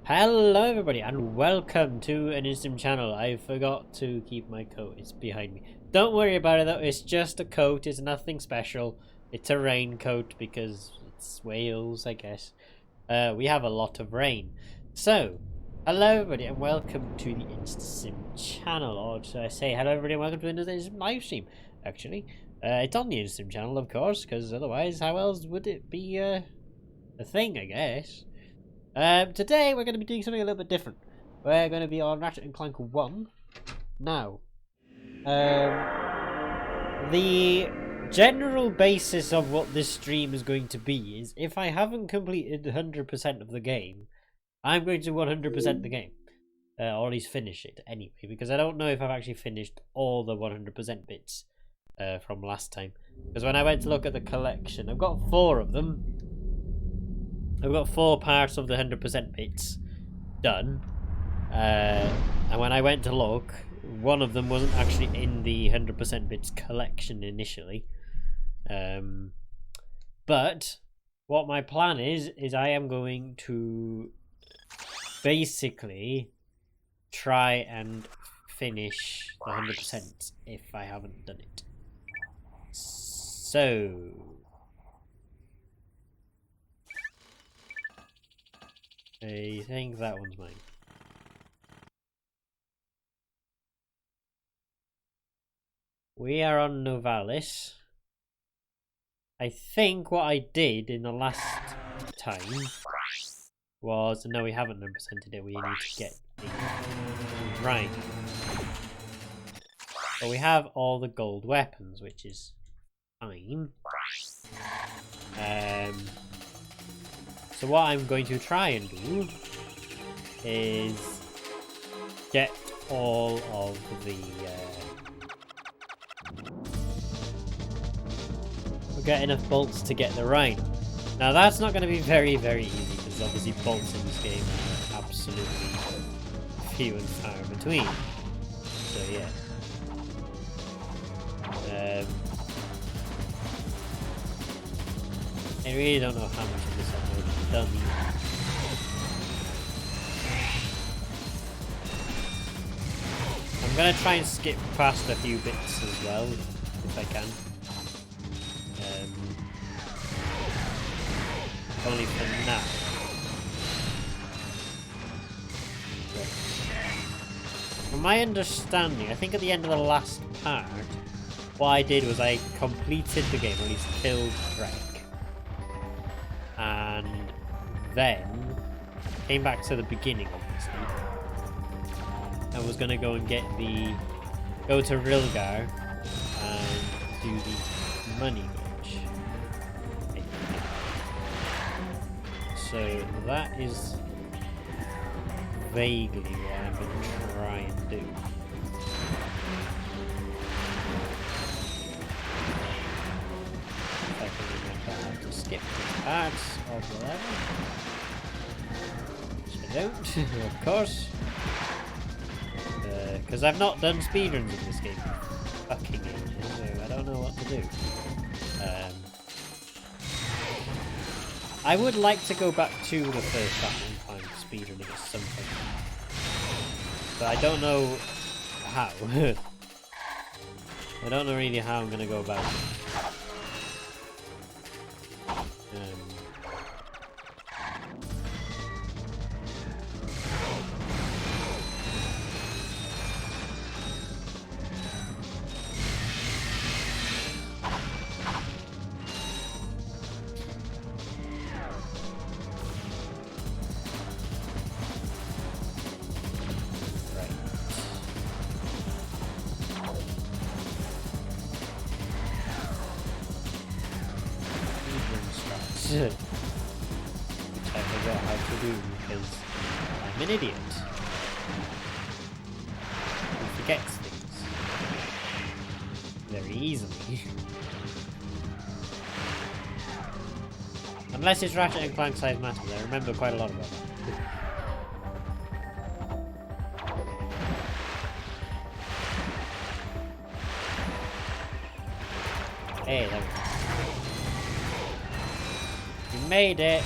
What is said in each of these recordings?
Hello everybody and welcome to an Instagram channel. I forgot to keep my coat, it's behind me. Don't worry about it though, it's just a coat, it's nothing special. It's a raincoat because it's Wales, I guess. We have a lot of rain. So, hello everybody and welcome to the Instagram channel. Or should I say hello everybody and welcome to the Instagram livestream, actually. It's on the Instagram channel of course, because otherwise how else would it be a thing, I guess. Today we're going to be doing something a little bit different. We're going to be on Ratchet Clank 1. Now, the general basis of what this stream is going to be is if I haven't completed 100% of the game, I'm going to 100% the game. Or at least finish it anyway, because I don't know if I've actually finished all the 100% bits from last time. Because when I went to look at the collection, I've got 4 of them. I've got 4 parts of the 100% bits done, and when I went to look, one of them wasn't actually in the 100% bits collection initially. But what my plan is I am going to basically try and finish the 100% if I haven't done it. So I think that one's mine. We are on Novalis. I think what I did in the last time was... No, we haven't 100%ed it. We need to get the right. But we have all the gold weapons, which is fine. So what I'm going to try and do is get all of the we'll get enough bolts to get the Rhino. Now that's not going to be very easy because obviously bolts in this game are absolutely few and far in between. So yeah. I really don't know how much of this I've already done. I'm gonna try and skip past a few bits as well, if I can. Only for now. Right. From my understanding, I think at the end of the last part, what I did was I completed the game, or at least killed Drake. And then came back to the beginning, obviously. I was gonna go and go to Rilgar and do the money glitch. So that is vaguely what I'm gonna try and do. If I can remember how to skip the parts of the level. Which I don't, of course. Because I've not done speedruns in this game for fucking ages, so I don't know what to do. I would like to go back to the first battle and find speedrunning at some point. But I don't know how. I don't know really how I'm going to go about it. Which I forgot how to do because I'm an idiot who forgets things very easily. Unless it's Ratchet and Clank size matters, I remember quite a lot about that. Hey, there we go. You made it!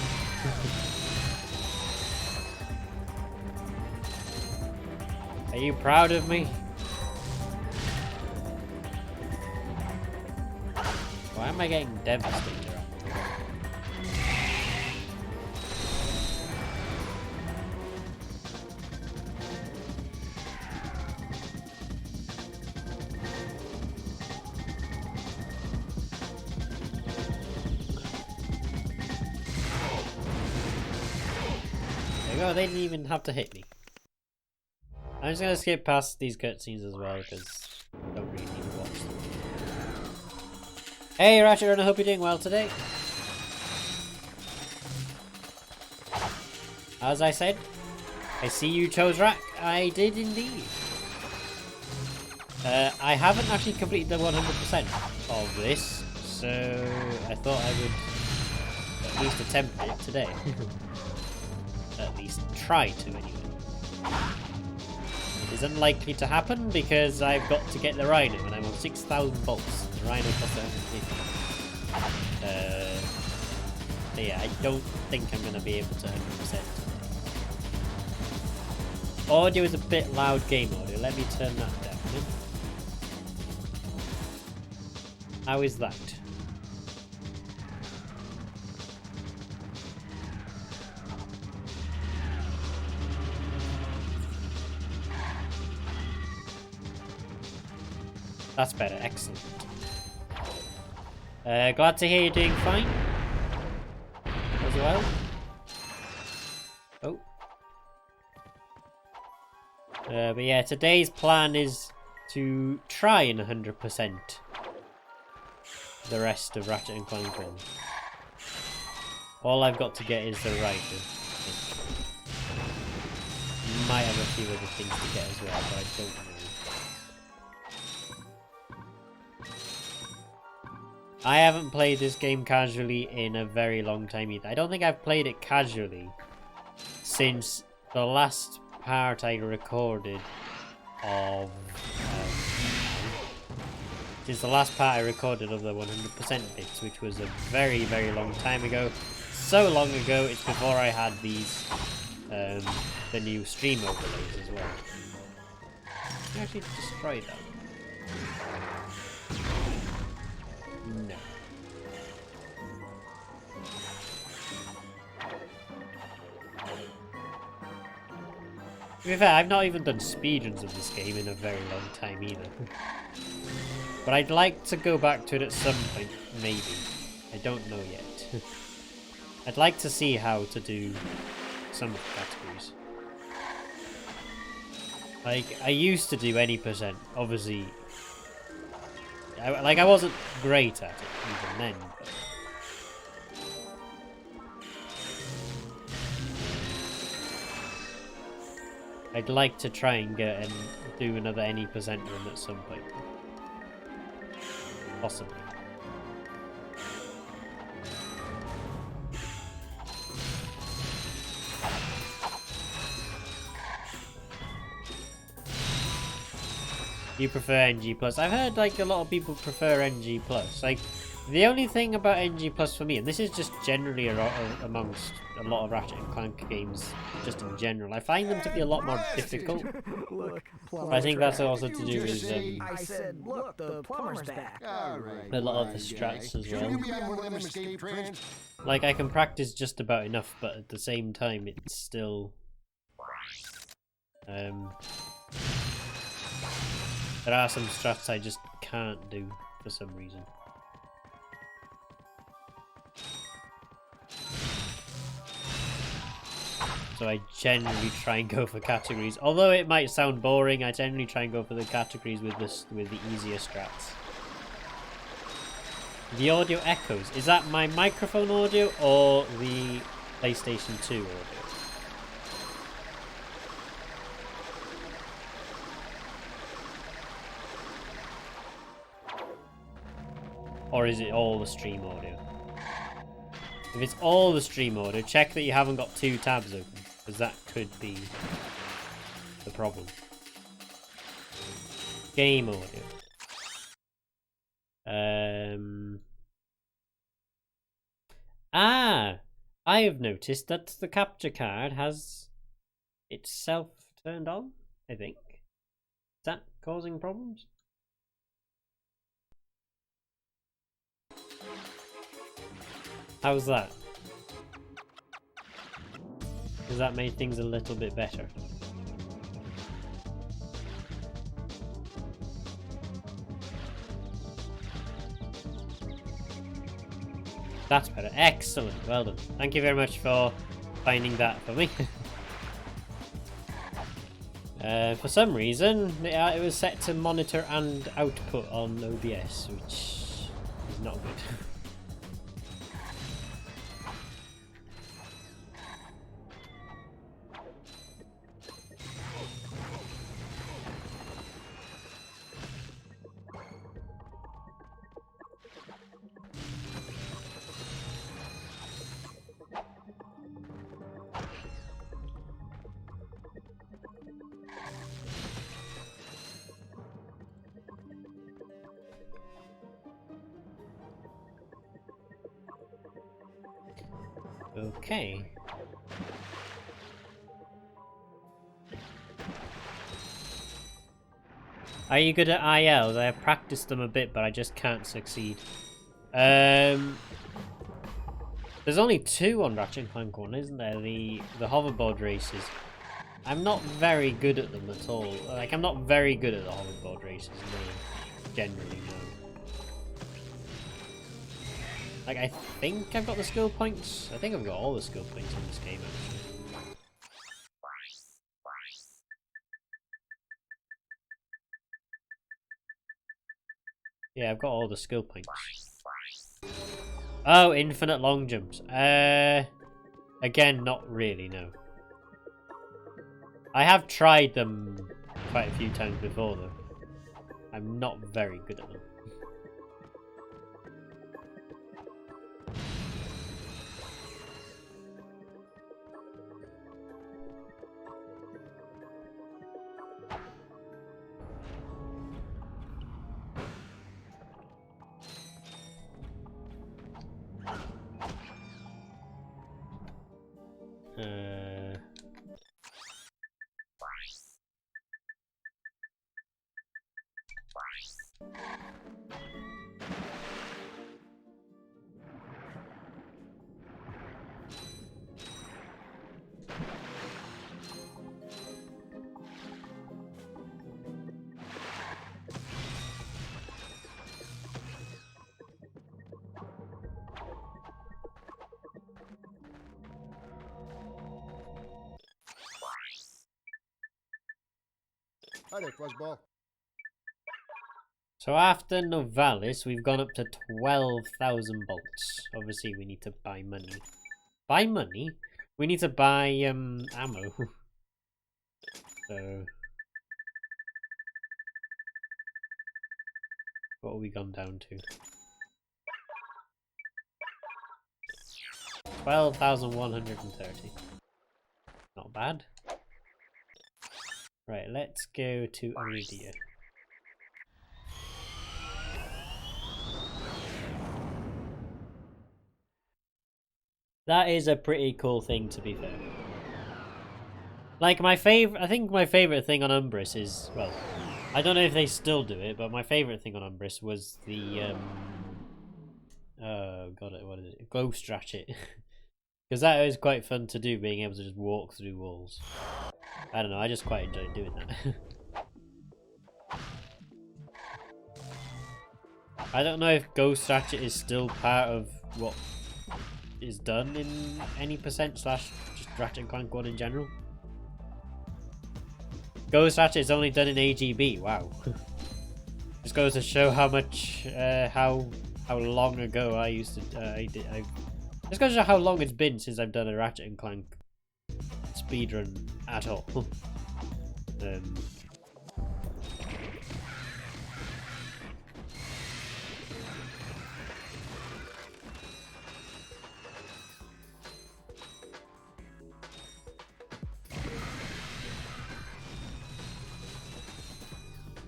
Are you proud of me? Why am I getting devastated? There you go, they didn't even have to hit me. I'm just gonna skip past these cutscenes as well because I don't really need to watch them. Hey Ratchet, I hope you're doing well today. As I said, I see you chose Rack. I did indeed. I haven't actually completed the 100% of this, so I thought I would at least attempt it today. At least try to anyway. It is unlikely to happen because I've got to get the Rhino and I'm on 6,000 volts. The Rhino costs 150. So yeah, I don't think I'm going to be able to 100% today. Audio is a bit loud, game audio. Let me turn that down. How is that? That's better, excellent. Glad to hear you're doing fine. As well. Oh. But yeah, today's plan is to try and 100% the rest of Ratchet and Clank 1. All I've got to get is the Rider. Might have a few other things to get as well, but I don't know. I haven't played this game casually in a very long time either. I don't think I've played it casually since the last part I recorded of... since the last part I recorded of the 100% bits, which was a very, very long time ago. So long ago, it's before I had these, the new stream overlays as well. Can I actually destroy that? No. To be fair, I've not even done speedruns of this game in a very long time either. But I'd like to go back to it at some point, maybe. I don't know yet. I'd like to see how to do some of the categories. Like, I used to do any percent, obviously. I wasn't great at it even then. But... I'd like to try and get and do another any percent run at some point. Possibly. You prefer NG+. I've heard like a lot of people prefer NG+. Like, the only thing about NG+ for me, and this is just generally amongst a lot of Ratchet and Clank games, just in general, I find them to be a lot more difficult. Look, I think that's also to do with I said, look, the plumber's back. A lot of the strats as well. Like, I can practice just about enough, but at the same time, it's still... there are some strats I just can't do for some reason. So I generally try and go for categories. Although it might sound boring, I generally try and go for the categories with the easier strats. The audio echoes. Is that my microphone audio or the PlayStation 2 audio? Or is it all the stream audio? If it's all the stream audio, check that you haven't got two tabs open, because that could be the problem. Game audio. I have noticed that the capture card has itself turned on, I think. that causing problems? How's that? Has that made things a little bit better? That's better. Excellent. Well done. Thank you very much for finding that for me. For some reason, it was set to monitor and output on OBS, which is not good. Okay. Are you good at ILs? I have practiced them a bit, but I just can't succeed. There's only 2 on Ratchet Clank 1, isn't there? The hoverboard races. I'm not very good at them at all. Like, I'm not very good at the hoverboard races, no. Generally, no. Like, I think I've got the skill points. I think I've got all the skill points in this game, actually. Yeah, I've got all the skill points. Oh, infinite long jumps. Again, not really, no. I have tried them quite a few times before, though. I'm not very good at them. Hi there, Fuzzball. So after Novalis, we've gone up to 12,000 bolts. Obviously, we need to buy money. Buy money? We need to buy ammo. So, what have we gone down to? 12,130. Not bad. Right, let's go to Iridia. That is a pretty cool thing, to be fair. Like, I think my favourite thing on Umbris is, well, I don't know if they still do it, but my favourite thing on Umbris was the, oh god, what is it? Ghost Ratchet. Because that was quite fun to do, being able to just walk through walls. I don't know, I just quite enjoyed doing that. I don't know if Ghost Ratchet is still part of what is done in any percent / just Ratchet Clank 1 in general. Ghost Ratchet is only done in AGB, wow. Just goes to show how much, how long ago I used to, just goes to show how long it's been since I've done a Ratchet and Clank speedrun at all.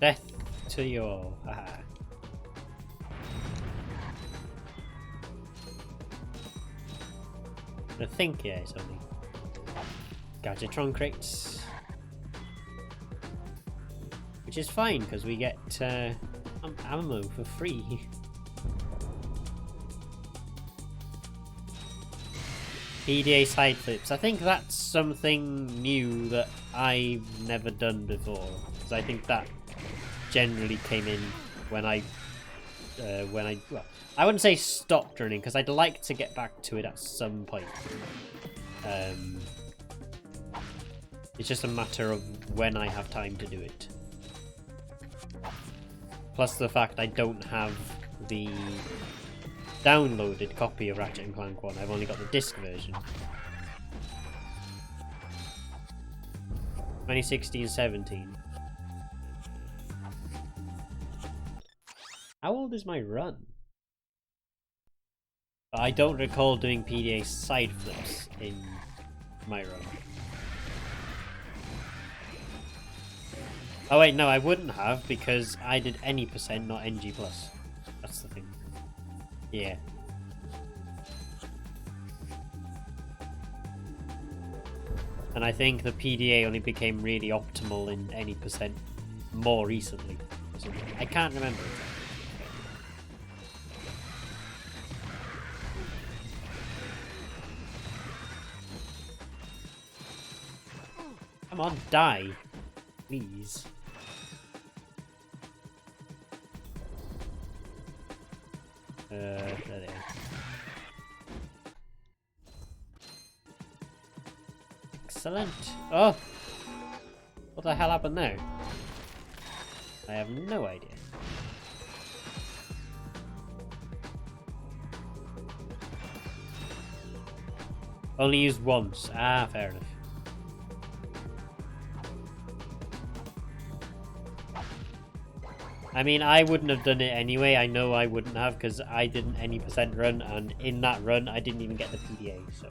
Death to you all. Haha. I think, yeah, it's only Gadgetron crates. Which which is fine because we get ammo for free. PDA side flips. I think that's something new that I've never done before. Because I think that generally came in when I well, I wouldn't say stopped running because I'd like to get back to it at some point. It's just a matter of when I have time to do it. Plus the fact I don't have the downloaded copy of Ratchet & Clank 1. I've only got the disc version. 2016-17. How old is my run? I don't recall doing PDA side flips in my run. Oh wait, no, I wouldn't have because I did any percent, not NG+. That's the thing. Yeah. And I think the PDA only became really optimal in any percent more recently. I can't remember exactly. Come on, die. Please. There they are. Excellent. Oh! What the hell happened there? I have no idea. Only used once. Ah, fair enough. I mean, I wouldn't have done it anyway. I know I wouldn't have because I didn't any percent run, and in that run, I didn't even get the PDA. So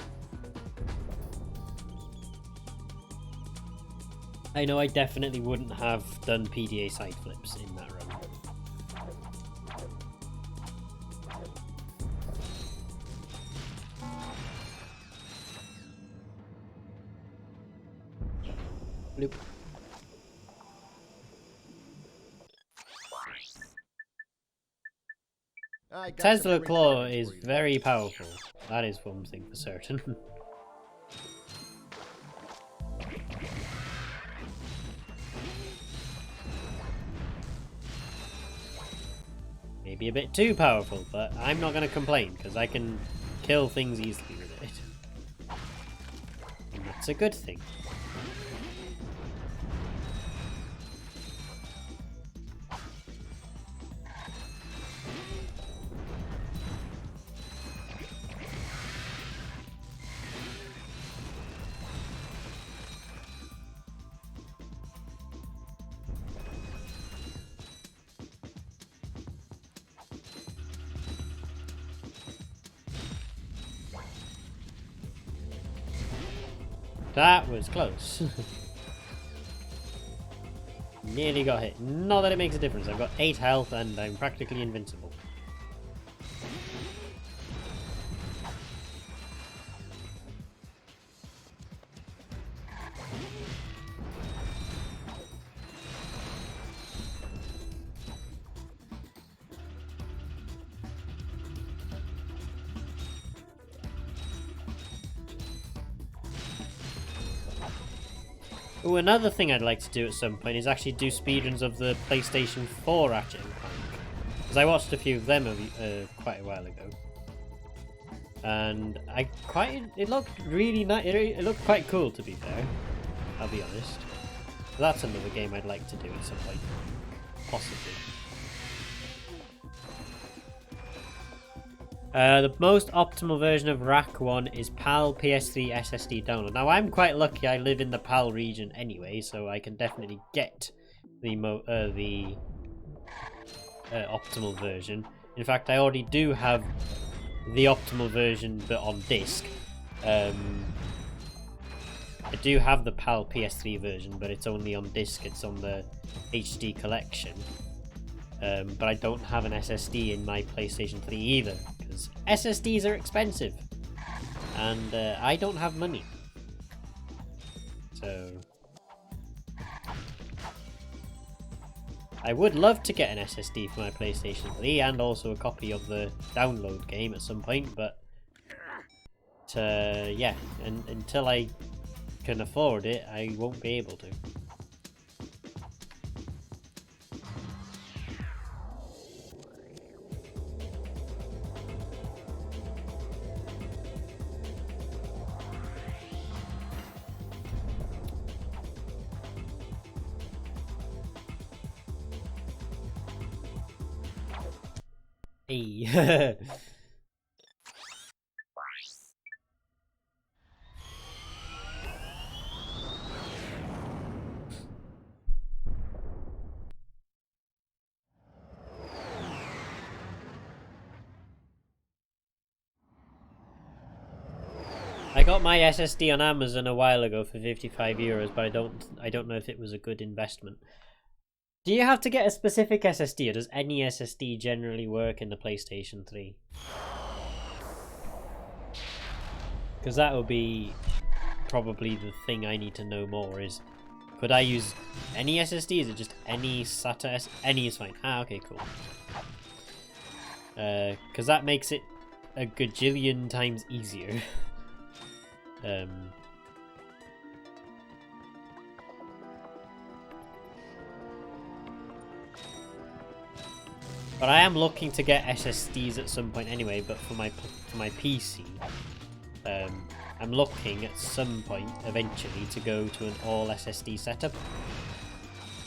I know I definitely wouldn't have done PDA side flips in that run. Bloop. Tesla Claw is very powerful. That is one thing for certain. Maybe a bit too powerful, but I'm not going to complain because I can kill things easily with it. And that's a good thing. That was close. Nearly got hit. Not that it makes a difference. I've got 8 health and I'm practically invincible. Oh, another thing I'd like to do at some point is actually do speedruns of the PlayStation 4 Ratchet & Clank. Because I watched a few of them quite a while ago. And it looked really nice, it looked quite cool to be fair, I'll be honest. So that's another game I'd like to do at some point, possibly. The most optimal version of RAC 1 is PAL PS3 SSD download. Now I'm quite lucky, I live in the PAL region anyway, so I can definitely get the optimal version. In fact, I already do have the optimal version, but on disc. I do have the PAL PS3 version, but it's only on disc, it's on the HD collection. But I don't have an SSD in my PlayStation 3 either, because SSDs are expensive, and I don't have money. So I would love to get an SSD for my PlayStation 3 and also a copy of the download game at some point, but yeah, and until I can afford it, I won't be able to. Hey. I got my SSD on Amazon a while ago for €55, but I don't know if it was a good investment. Do you have to get a specific SSD, or does any SSD generally work in the PlayStation 3? Because that would be probably the thing I need to know more is, could I use any SSD? Is it just any SATA S? Any is fine. Ah, okay, cool. Because that makes it a gajillion times easier. But I am looking to get SSDs at some point anyway, but for my PC, I'm looking at some point eventually to go to an all SSD setup.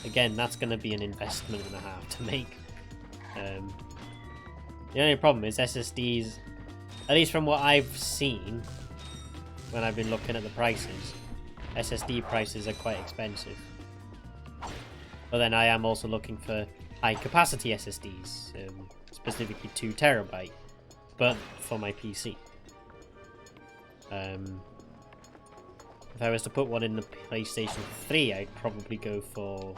Again, that's going to be an investment and a half to make. The only problem is SSDs, at least from what I've seen when I've been looking at the prices, SSD prices are quite expensive. But then I am also looking for high capacity SSDs, specifically 2 terabyte, but for my PC. If I was to put one in the PlayStation 3, I'd probably go for,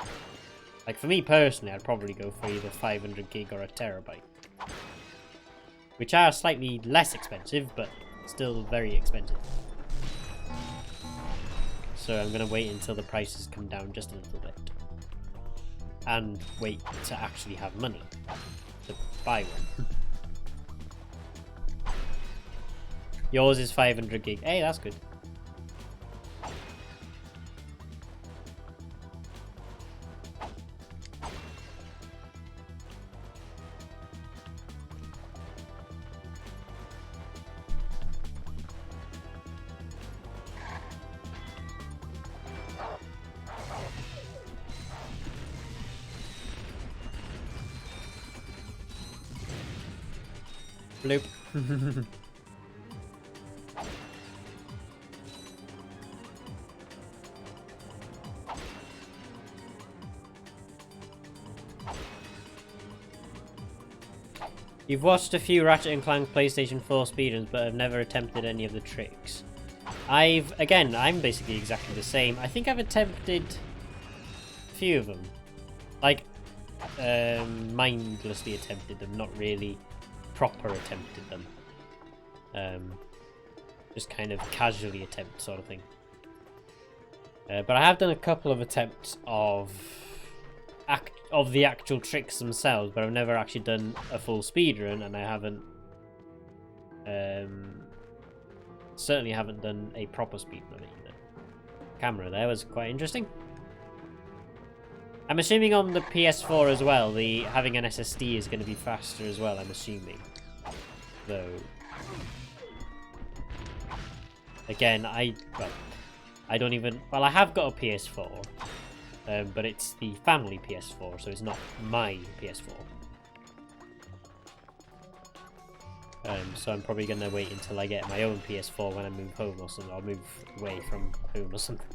like for me personally, I'd probably go for either 500 gig or a terabyte, which are slightly less expensive, but still very expensive. So I'm going to wait until the prices come down just a little bit. And wait to actually have money to buy one. Yours is 500 gig. Hey, that's good. Bloop. You've watched a few Ratchet & Clank PlayStation 4 speedruns, but have never attempted any of the tricks. Again, I'm basically exactly the same. I think I've attempted a few of them. Like, mindlessly attempted them, not really proper attempted them. Just kind of casually attempt sort of thing. But I have done a couple of attempts of the actual tricks themselves, but I've never actually done a full speedrun, and I haven't certainly haven't done a proper speedrun either. Camera there was quite interesting. I'm assuming on the PS4 as well, having an SSD is going to be faster as well, I'm assuming. Though, again, I have got a PS4, but it's the family PS4, so it's not my PS4. So I'm probably going to wait until I get my own PS4 when I move home or something, or move away from home or something.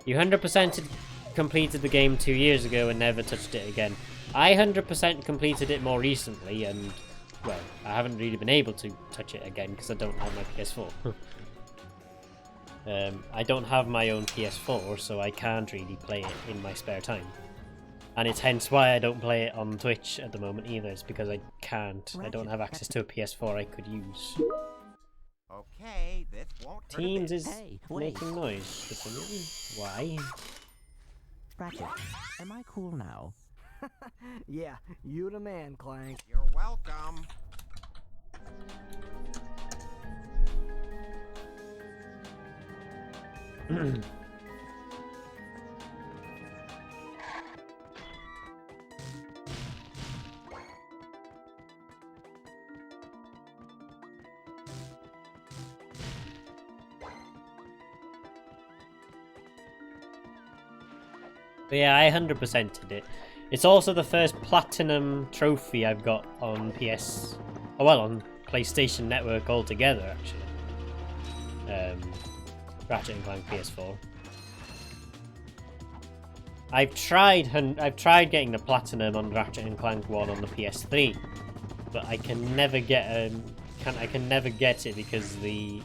You 100% completed the game 2 years ago and never touched it again. I 100% completed it more recently, and, well, I haven't really been able to touch it again because I don't have my PS4. I don't have my own PS4, so I can't really play it in my spare time. And it's hence why I don't play it on Twitch at the moment either. It's because I can't. I don't have access to a PS4 I could use. Okay, this won't hurt a Teams bit. is making noise for some reason. Why? Ratchet, am I cool now? Yeah, you the man, Clank. You're welcome. But yeah, I 100%ed it. It's also the first platinum trophy I've got on PS... Oh, well, on PlayStation Network altogether, actually. Ratchet and Clank PS4. I've tried getting the platinum on Ratchet and Clank 1 on the PS3, but I can never get it because the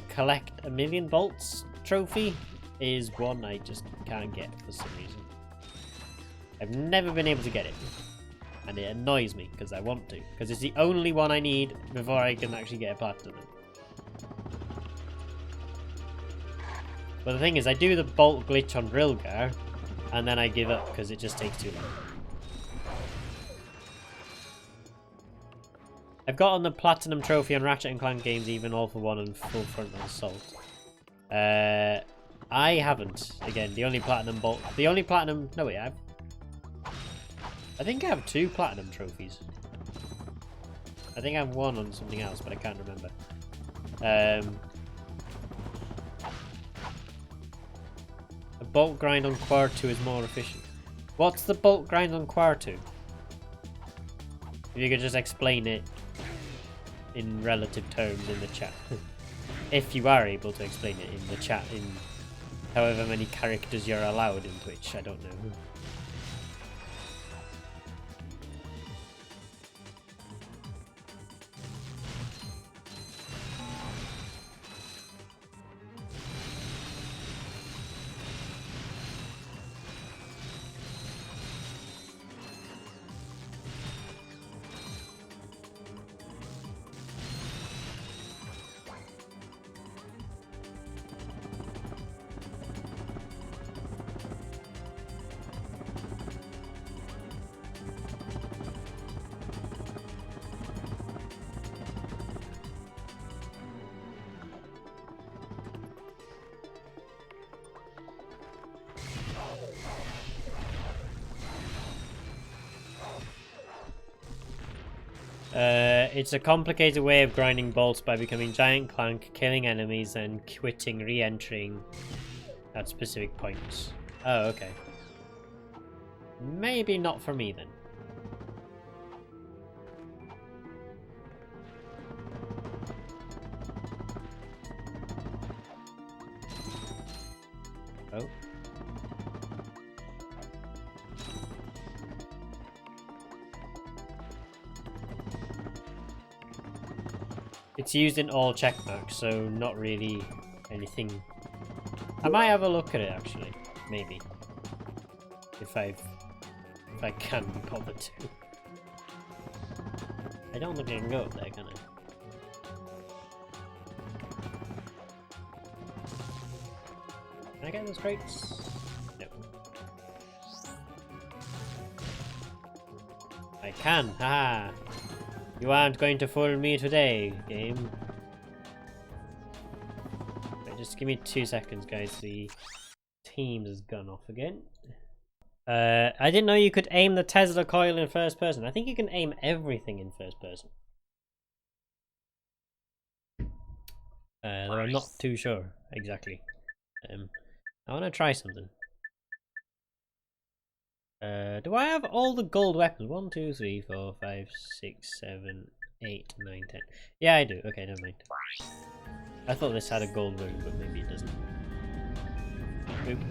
collect a million bolts trophy is one I just can't get for some reason. I've never been able to get it, and it annoys me because I want to, because it's the only one I need before I can actually get a platinum. But the thing is, I do the bolt glitch on Rilgar, and then I give up because it just takes too long. I've gotten the platinum trophy on Ratchet and Clank games, even All for One and Full Frontal Assault. I haven't. Again, the only platinum bolt. The only platinum. No, wait, I think I have 2 platinum trophies. I think I have 1 on something else, but I can't remember. The bolt grind on Quar 2 is more efficient. What's the bolt grind on Quar 2? If you could just explain it in relative terms in the chat. If you are able to explain it in the chat in however many characters you're allowed in Twitch, I don't know. It's a complicated way of grinding bolts by becoming Giant Clank, killing enemies, and quitting, re-entering at specific points. Oh, okay. Maybe not for me then. Oh. It's used in all checkmarks, so not really anything. I might have a look at it actually, maybe. If I can be bothered to. I don't think I can go up there, can I? Can I get those crates? No. I can, haha! You aren't going to fool me today, game. Right, just give me 2 seconds, guys. The Teams has gone off again. I didn't know you could aim the Tesla coil in first person. I think you can aim everything in first person. Though I'm not too sure exactly. I want to try something. Do I have all the gold weapons? 1, 2, 3, 4, 5, 6, 7, 8, 9, 10. Yeah, I do. Okay, never mind. I thought this had a gold room, but maybe it doesn't. Boop.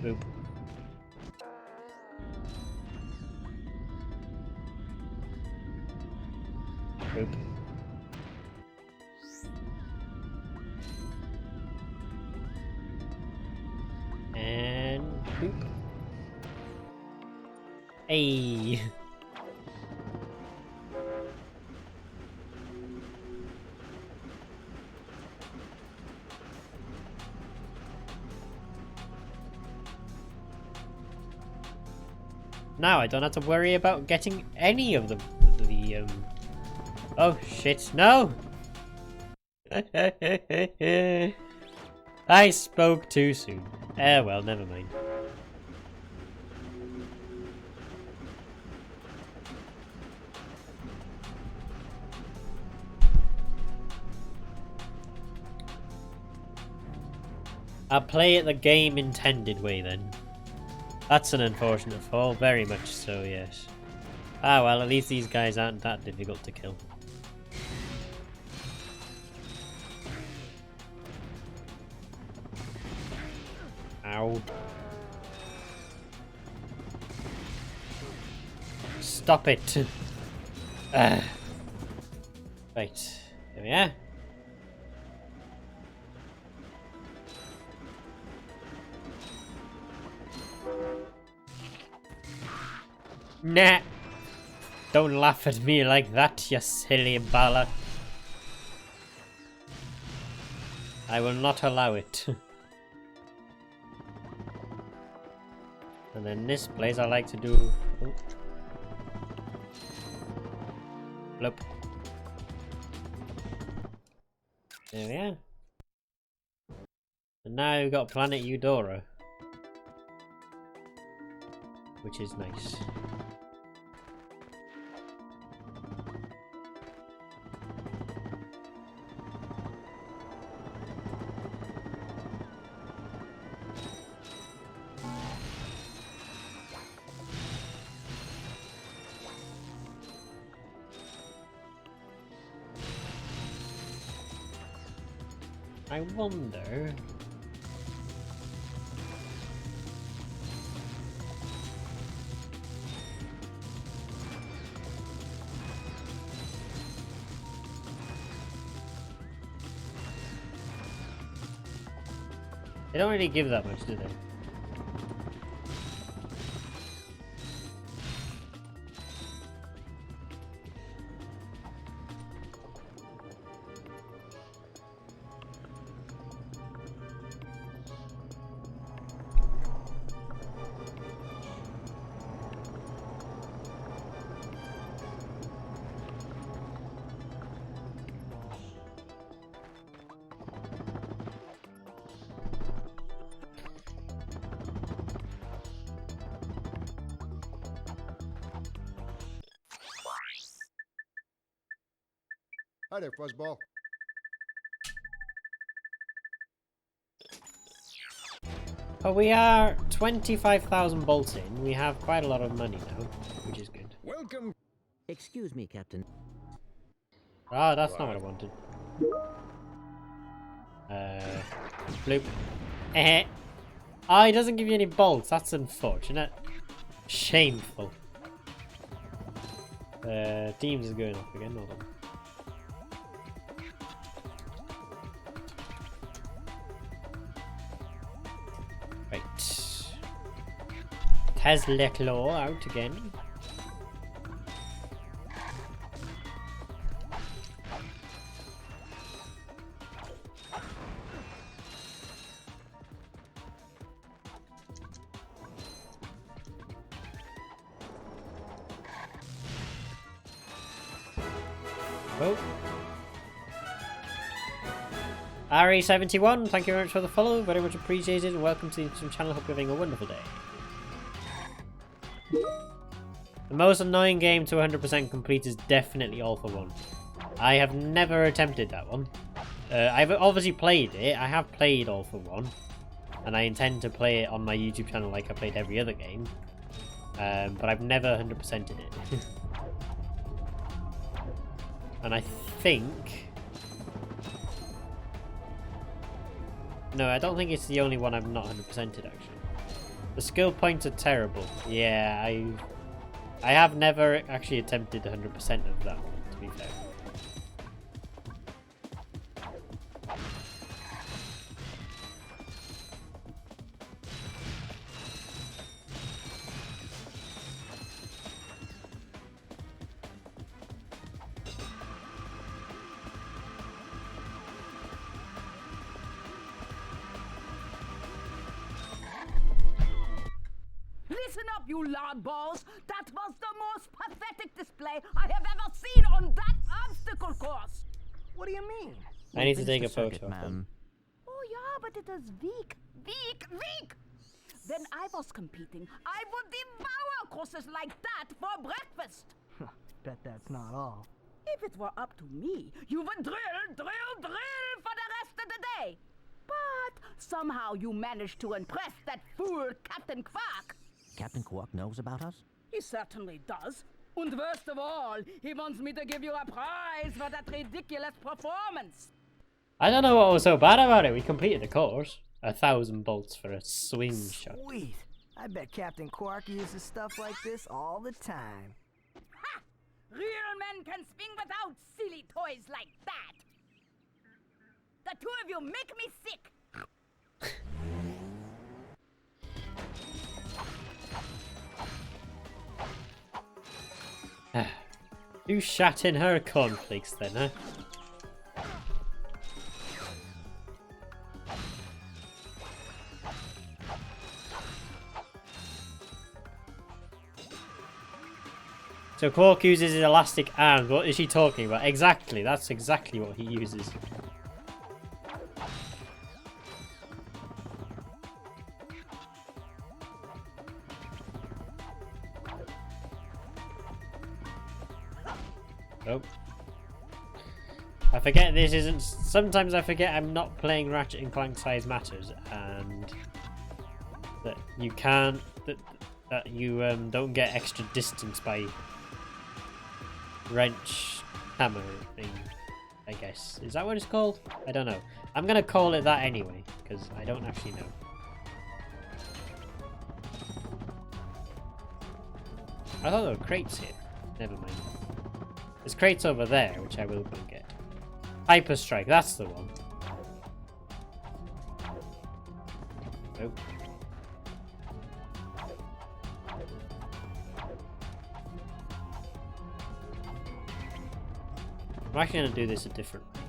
Boop. Boop. And boop. Hey. Now I don't have to worry about getting any of the oh shit, no! I spoke too soon. Well, never mind. I'll play it the game intended way then. That's an unfortunate fall, very much so, yes. Ah well, at least these guys aren't that difficult to kill. Ow. Stop it. Right, there we are. Nah. Don't laugh at me like that, you silly bala. I will not allow it. And then this place I like to do... Oh. Bloop. There we are. And now we've got Planet Eudora. Which is nice. I wonder... They don't really give that much, do they? Hi there, Fuzzball. But we are 25,000 bolts in. We have quite a lot of money now, which is good. Welcome. Excuse me, Captain. Ah, that's not what I wanted. Bloop. Eh. Ah, he doesn't give you any bolts. That's unfortunate. Shameful. Teams is going up again. Hold on. Right. Tesla Claw out again. Oh. RE71, thank you very much for the follow, very much appreciated, and welcome to the channel, hope you're having a wonderful day. The most annoying game to 100% complete is definitely All for One. I have never attempted that one. I've obviously played it, I have played All for One, and I intend to play it on my YouTube channel like I played every other game, but I've never 100%ed it. And I think... No, I don't think it's the only one I've not 100%ed actually. The skill points are terrible. Yeah, I have never actually attempted 100% of that one, to be fair. Listen up, you loudballs. That was the most pathetic display I have ever seen on that obstacle course. What do you mean? I need to take a Circuit, photo of them. Oh yeah, but it is weak. When I was competing, I would devour courses like that for breakfast. Bet that's not all. If it were up to me, you would drill for the rest of the day. But somehow you managed to impress that fool Captain Quark. Captain Quark knows about us? He certainly does. And worst of all, he wants me to give you a prize for that ridiculous performance. I don't know what was so bad about it. We completed the course. 1,000 bolts for a swing shot. Sweet. I bet Captain Quark uses stuff like this all the time. Ha! Real men can swing without silly toys like that. The two of you make me sick. You shat in her cornflakes then, huh? So Quark uses his elastic arms. What is she talking about? Exactly, that's exactly what he uses. Oh. I forget this isn't... Sometimes I forget I'm not playing Ratchet and Clank Size Matters, and that you can't... That you don't get extra distance by wrench hammer thing, I guess. Is that what it's called? I don't know. I'm gonna call it that anyway, because I don't actually know. I thought there were crates here. Never mind. There's crates over there, which I will go get. Hyper Strike, that's the one. Nope. I'm actually going to do this a different way.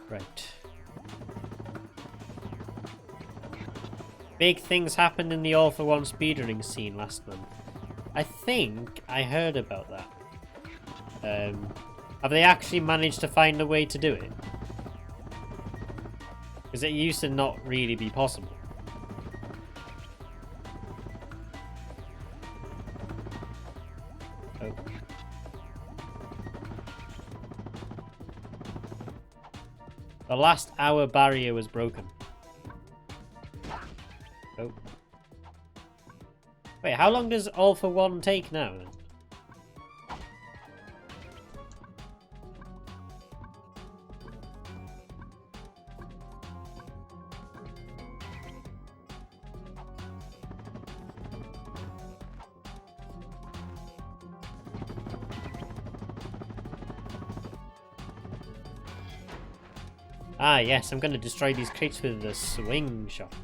Right. Big things happened in the All for One speedrunning scene last month. I think I heard about that. Have they actually managed to find a way to do it? Because it used to not really be possible. Oh. The last hour barrier was broken. Oh. Wait, how long does All for One take now then? Ah yes, I'm going to destroy these crates with the swing shot.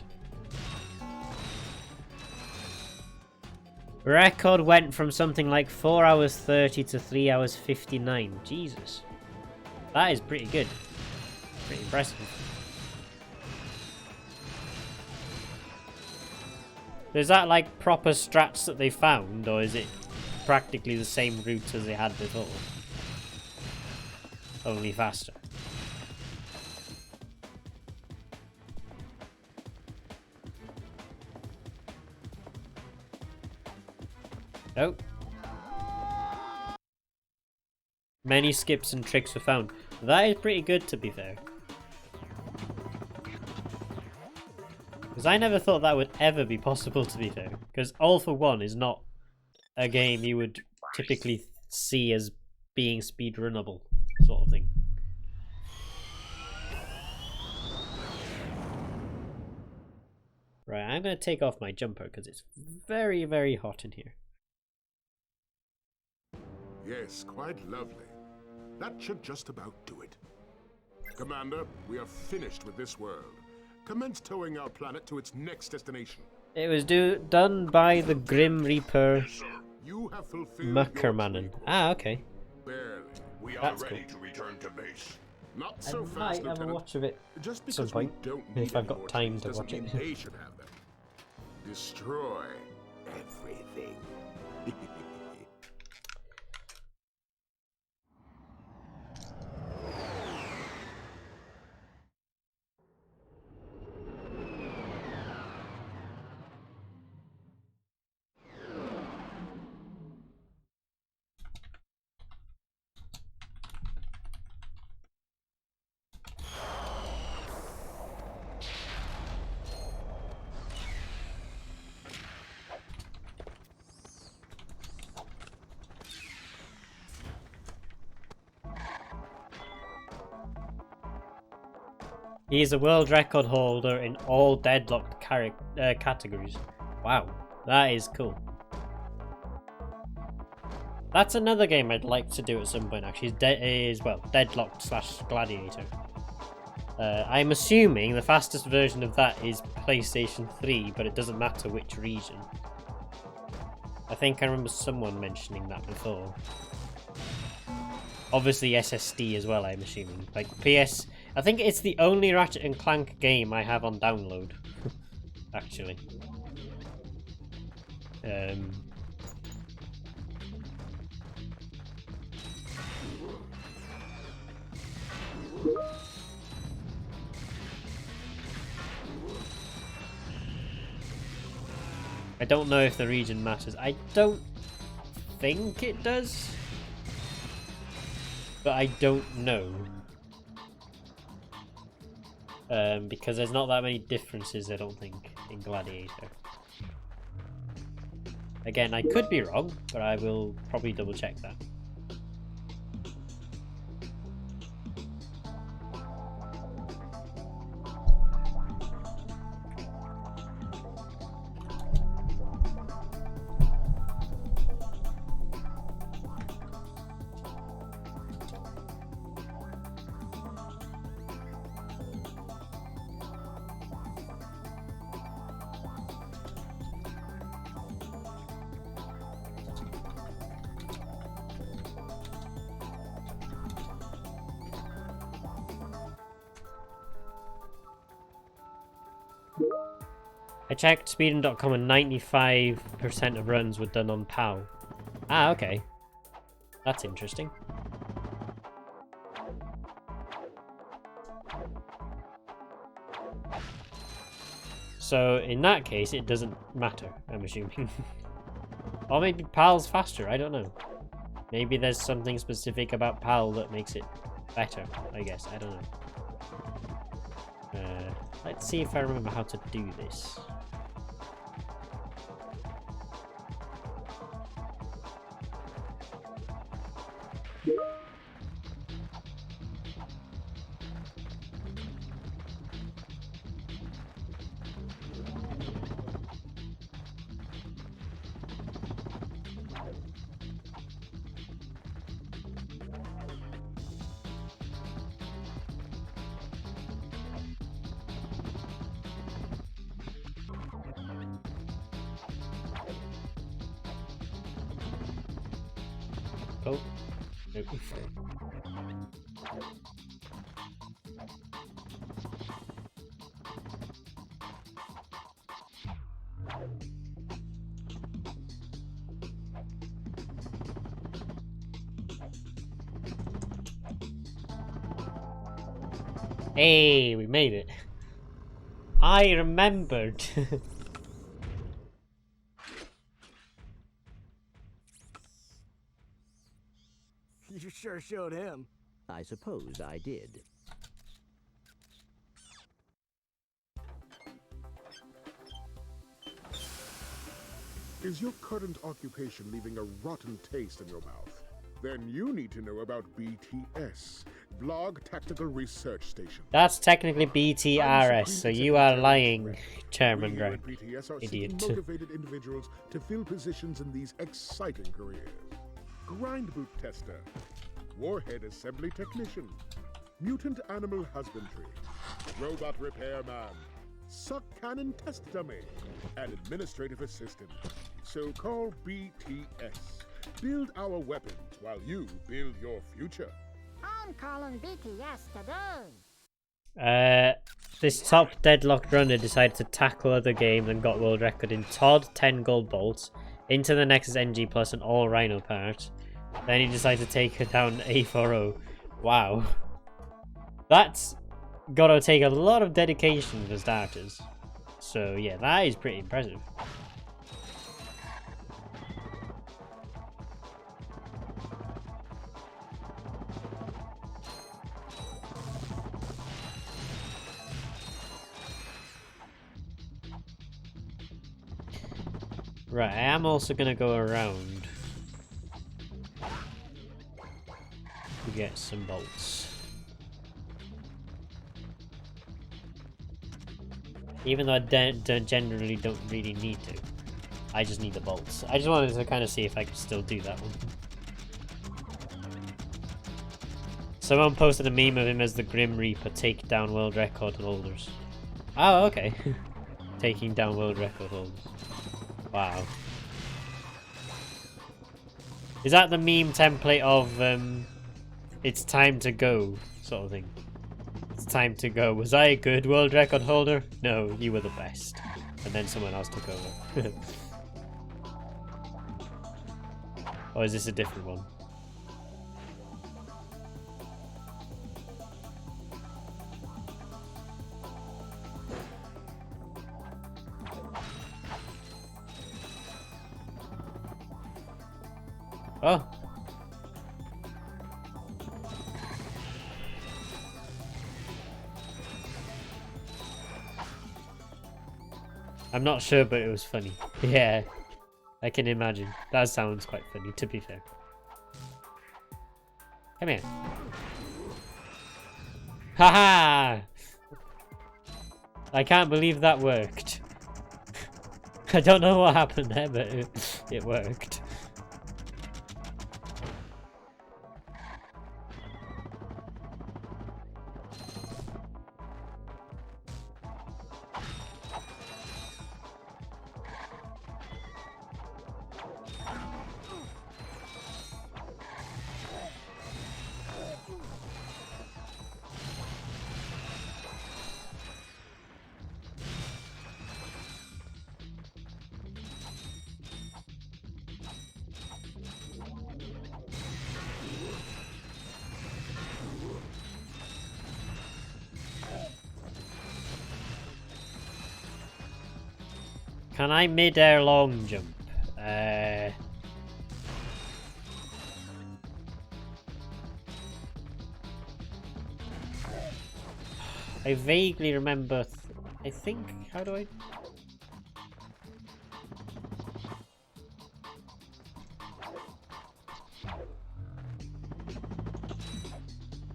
Record went from something like 4 hours 30 to 3 hours 59. Jesus. That is pretty good. Pretty impressive. Is that like proper strats that they found, or is it practically the same route as they had before? Only faster. Oh. Many skips and tricks were found. That is pretty good, to be fair. Because I never thought that would ever be possible, to be fair. Because All for One is not a game you would typically see as being speedrunnable, sort of thing. Right, I'm going to take off my jumper because it's very, very hot in here. Yes, quite lovely. That should just about do it. Commander, we are finished with this world. Commence towing our planet to its next destination. It was done by the Grim Reaper You have fulfilled Muckermannen. your Ah, okay. barely. We are That's ready cool. to return to base. Not I so might fast, have a Lieutenant. watch of it Just at some because we point, don't need if I've any got more time tanks to doesn't watch mean it. they should have them. Destroy everything. He is a world record holder in all deadlocked categories. Wow, that is cool. That's another game I'd like to do at some point. Actually, is well, Deadlocked / Gladiator. I'm assuming the fastest version of that is PlayStation 3, but it doesn't matter which region. I think I remember someone mentioning that before. Obviously SSD as well, I'm assuming. Like PS... I think it's the only Ratchet & Clank game I have on download. Actually. I don't know if the region matters. I don't think it does. But I don't know. Because there's not that many differences, I don't think, in Gladiator. Again, I could be wrong, but I will probably double check that. I checked speedrun.com and 95% of runs were done on POW. Ah, okay. That's interesting. So, in that case, it doesn't matter, I'm assuming. Or maybe PAL's faster, I don't know. Maybe there's something specific about PAL that makes it better, I guess, I don't know. Let's see if I remember how to do this. Oh. Nope. Hey, we made it. I remembered. You sure showed him. I suppose I did. Is your current occupation leaving a rotten taste in your mouth? Then you need to know about BTS, Blog Tactical Research Station. That's technically BTRS, so you are lying, Chairman We here Greg. at BTS are Idiot. seeking motivated individuals to fill positions in these exciting careers. Grind boot tester, warhead assembly technician, mutant animal husbandry, robot repairman, suck cannon test dummy, and administrative assistant. So call BTS. Build our weapons while you build your future. phone call on BTS today. This top deadlocked runner decided to tackle other games and got world record in Todd 10 gold bolts, into the Nexus NG Plus and all Rhino parts. Then he decided to take her down A40. Wow. That's gotta take a lot of dedication for starters. So yeah, that is pretty impressive. Right, I am also gonna go around to get some bolts. Even though I generally don't really need to. I just need the bolts. I just wanted to kind of see if I could still do that one. Someone posted a meme of him as the Grim Reaper take down world record holders. Oh, okay. Taking down world record holders. Wow. Is that the meme template of it's time to go sort of thing? It's time to go. Was I a good world record holder? No, you were the best. And then someone else took over. Or is this a different one? Oh. I'm not sure, but it was funny. Yeah, I can imagine. That sounds quite funny, to be fair. Come here. Haha! I can't believe that worked. I don't know what happened there, but it worked. Can I mid-air long jump? I vaguely remember. I think. How do I?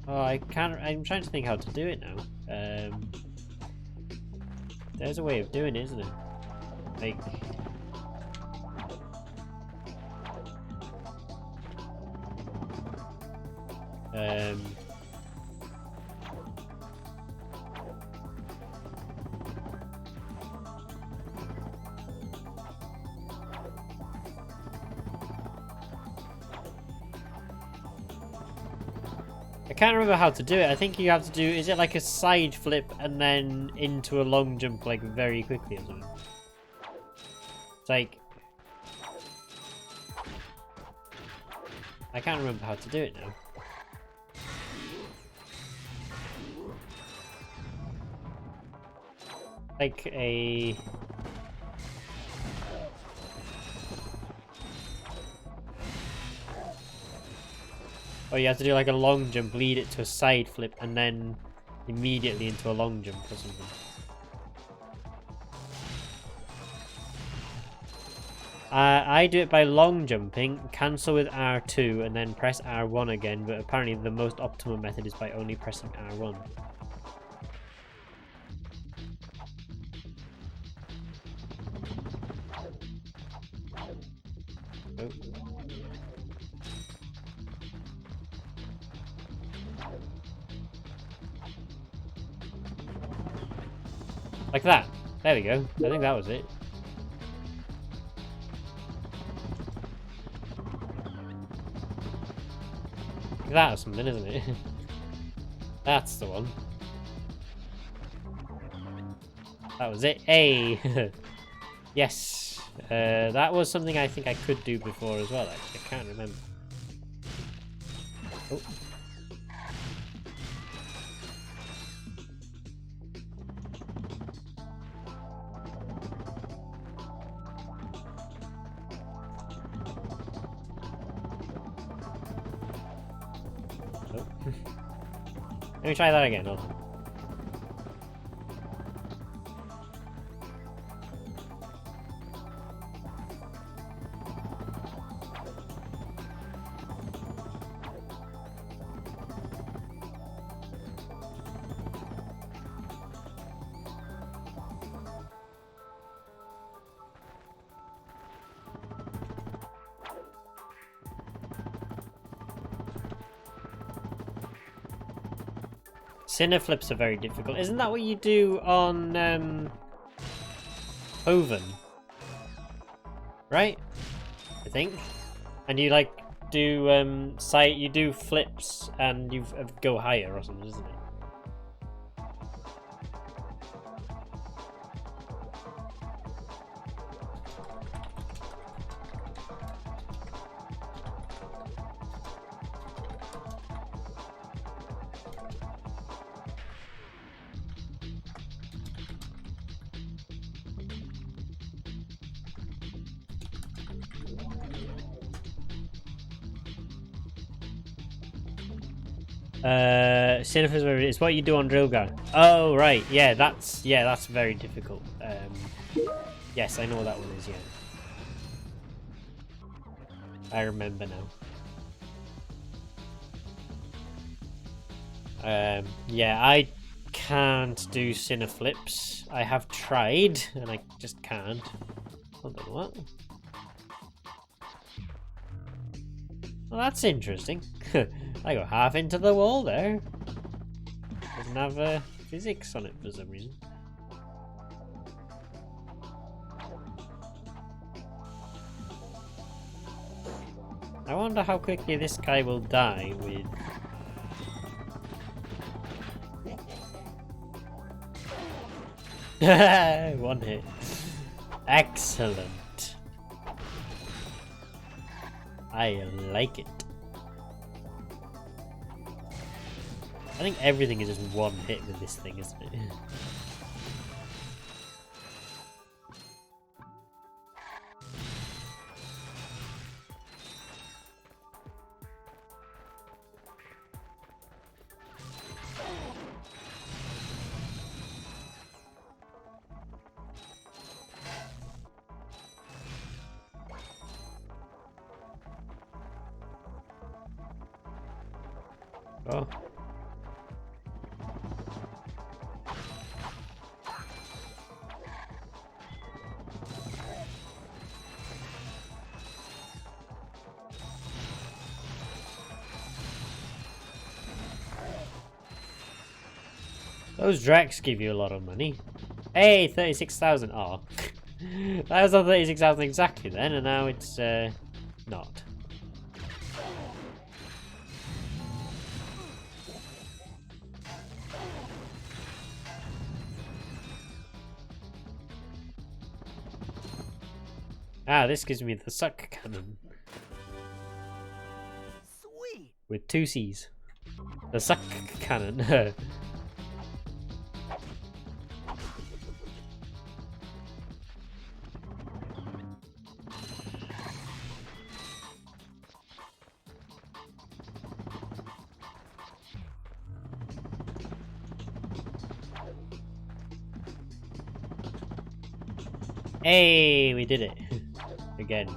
Oh, I can't. I'm trying to think how to do it now. There's a way of doing it, isn't it? Like, I can't remember how to do it. I think you have to do, is it like a side flip and then into a long jump like very quickly or something? It's like, I can't remember how to do it now. Like a... Oh, you have to do like a long jump, lead it to a side flip, and then immediately into a long jump or something. I do it by long jumping, cancel with R2, and then press R1 again, but apparently the most optimal method is by only pressing R1. Oh. Like that. There we go. I think that was it. That or something, isn't it? That's the one. That was it. Hey! Yes. That was something I think I could do before as well, actually. I can't remember. Oh. Oh. Let me try that again. Hold on. Sinner flips are very difficult. Isn't that what you do on Oven? Right? I think. And you like do you do flips and you go higher or something, isn't it? Cinephiles is what you do on Drillgar. Oh right, yeah, that's very difficult. Yes, I know what that one is. Yeah, I remember now. Yeah, I can't do Sinner flips. I have tried and I just can't. Hold on, what? Well, that's interesting. I got half into the wall there. Doesn't have physics on it for some reason. I wonder how quickly this guy will die with... One hit. Excellent. I like it. I think everything is just one hit with this thing, isn't it? Oh. Those Dracs give you a lot of money. Hey, 36,000. Oh. That was on 36,000 exactly then, and now it's not. Ah, this gives me the suck cannon. Sweet. With 2 C's. The suck cannon. Hey, we did it. Again.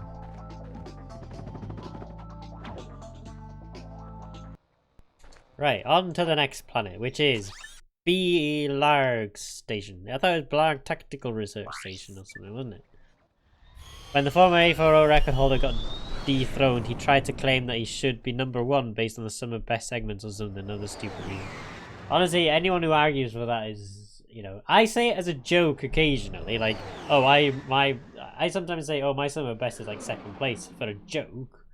Right, on to the next planet, which is Blarg Station. I thought it was Blarg Tactical Research Station or something, wasn't it? When the former A40 record holder got dethroned, he tried to claim that he should be #1 based on the sum of best segments or something, another stupid reason. Honestly, anyone who argues for that is, you know, I say it as a joke occasionally, like, oh, I sometimes say, oh, my sum of best is like 2nd place for a joke,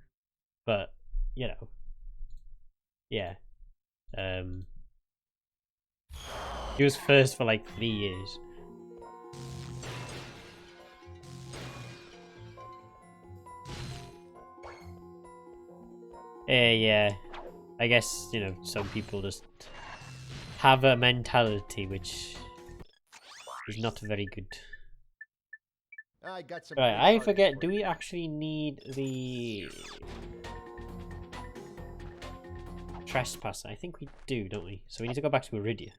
but, you know, yeah. He was first for like 3 years. Yeah. I guess, you know, some people just have a mentality which is not very good. I got some Right, great I targets forget, for do we you. actually need the trespasser? I think we do, don't we? So we need to go back to Iridia.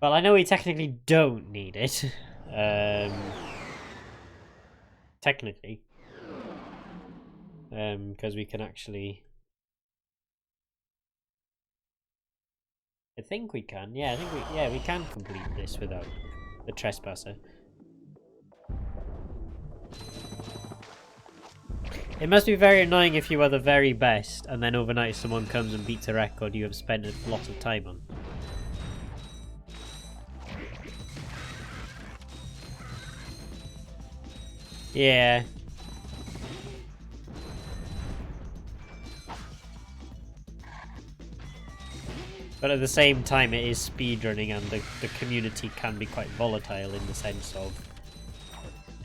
Well, I know we technically don't need it. Technically. Because we can actually... I think we can. Yeah, we can complete this without the trespasser. It must be very annoying if you are the very best and then overnight someone comes and beats a record you have spent a lot of time on. Yeah. But at the same time it is speedrunning and the community can be quite volatile in the sense of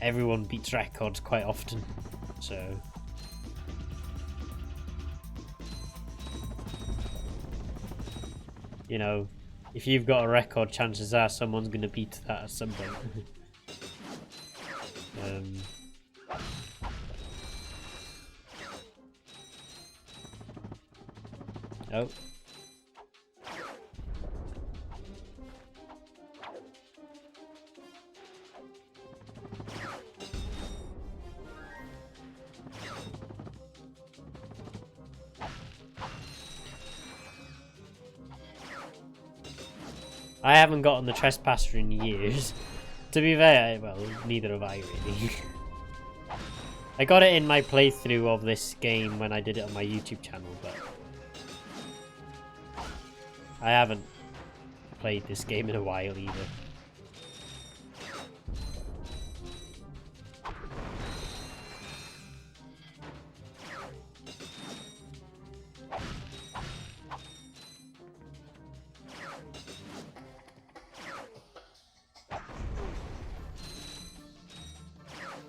everyone beats records quite often. So... you know, if you've got a record, chances are someone's going to beat that at some point. Oh. I haven't gotten the trespasser in years. To be fair, well, neither have I really. I got it in my playthrough of this game when I did it on my YouTube channel, but I haven't played this game in a while either.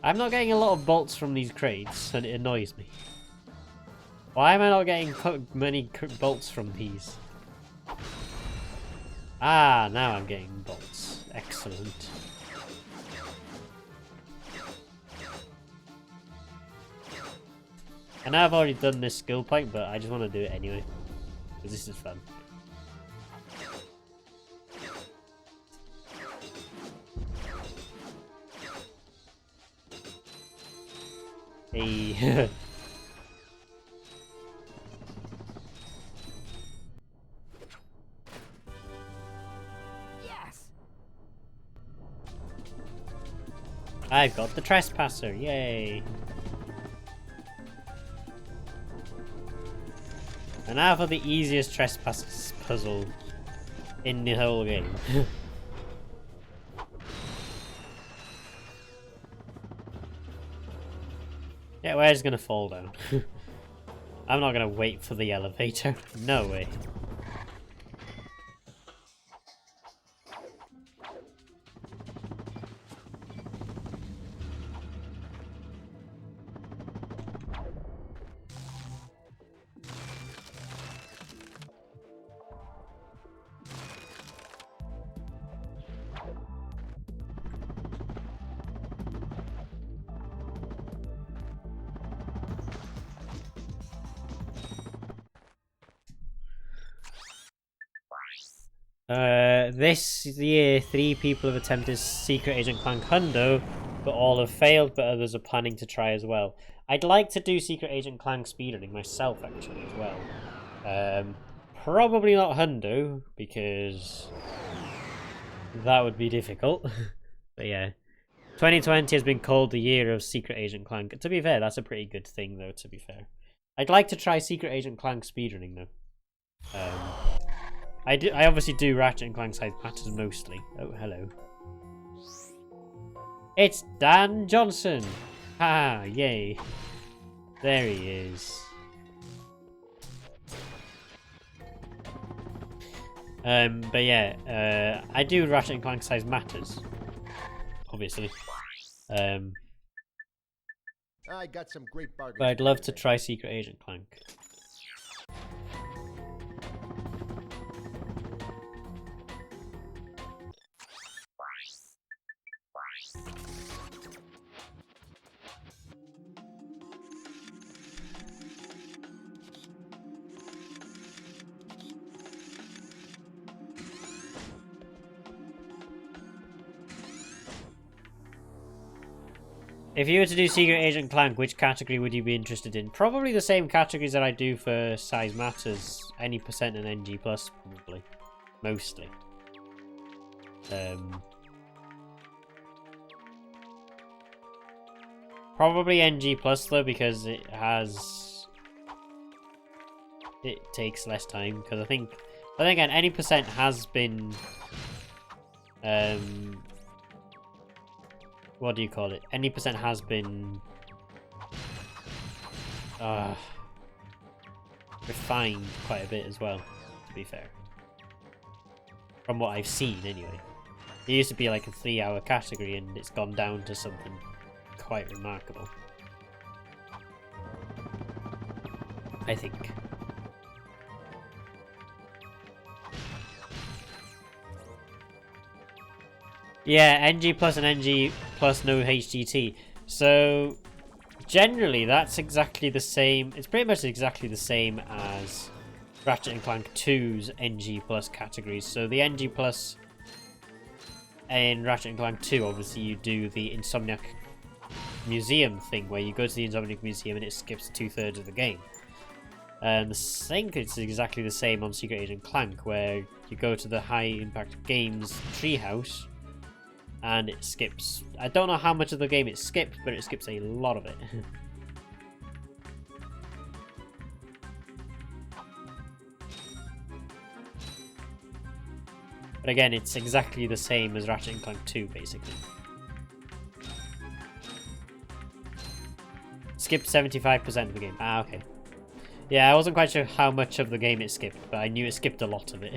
I'm not getting a lot of bolts from these crates, and it annoys me. Why am I not getting many bolts from these? Ah, now I'm getting bolts. Excellent. I know I've already done this skill point, but I just want to do it anyway. Because this is fun. Hey. Yes. I've got the trespasser, yay! And now for the easiest trespass puzzle in the whole game. Yeah, where's gonna fall down? I'm not gonna wait for the elevator. No way. This year, 3 people have attempted Secret Agent Clank Hundo, but all have failed, but others are planning to try as well. I'd like to do Secret Agent Clank speedrunning myself, actually, as well. Probably not Hundo, because that would be difficult. But yeah. 2020 has been called the year of Secret Agent Clank. To be fair, that's a pretty good thing, though, to be fair. I'd like to try Secret Agent Clank speedrunning, though. I obviously do Ratchet and Clank Side Matters mostly. Oh, hello. It's Dan Johnson. Ah, yay. There he is. But yeah, I do Ratchet and Clank size matters. Obviously. I got some great bargains. But I'd for love you to there. try Secret Agent Clank. If you were to do Secret Agent Clank, which category would you be interested in? Probably the same categories that I do for Size Matters. Any percent and NG+, probably. Mostly. Probably NG+, though, because it takes less time. Because I think again, any percent has been... what do you call it? Any percent has been refined quite a bit as well, to be fair. From what I've seen, anyway. It used to be like a 3-hour category, and it's gone down to something quite remarkable. I think. Yeah, NG plus and NG plus no HGT. So, generally, that's exactly the same. It's pretty much exactly the same as Ratchet and Clank 2's NG plus categories. So, the NG plus in Ratchet and Clank 2, obviously, you do the Insomniac Museum thing, where you go to the Insomniac Museum and it skips 2/3 of the game. And I think it's exactly the same on Secret Agent Clank, where you go to the High Impact Games treehouse, and it skips... I don't know how much of the game it skips, but it skips a lot of it. But again, it's exactly the same as Ratchet and Clank 2, basically. Skipped 75% of the game. Ah, okay. Yeah, I wasn't quite sure how much of the game it skipped, but I knew it skipped a lot of it.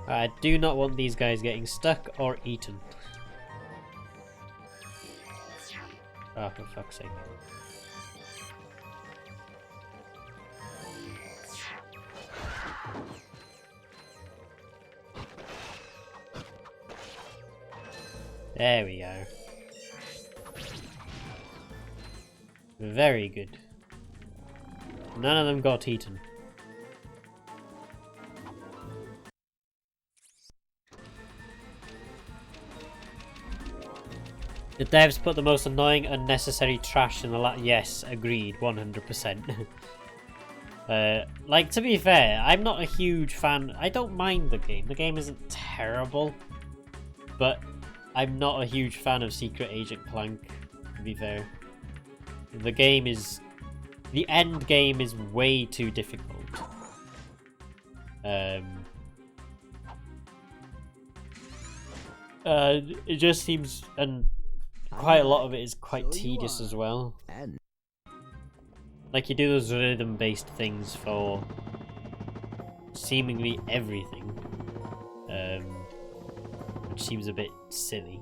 I do not want these guys getting stuck or eaten. Oh, for fuck's sake. There we go. Very good. None of them got eaten. The devs put the most annoying, unnecessary trash in the yes, agreed, 100%. Like, to be fair, I'm not a huge fan. I don't mind the game. The game isn't terrible. But I'm not a huge fan of Secret Agent Clank, to be fair. The game is... The end game is way too difficult. It just seems... and quite a lot of it is quite tedious as well. Like, you do those rhythm-based things for seemingly everything, which seems a bit silly.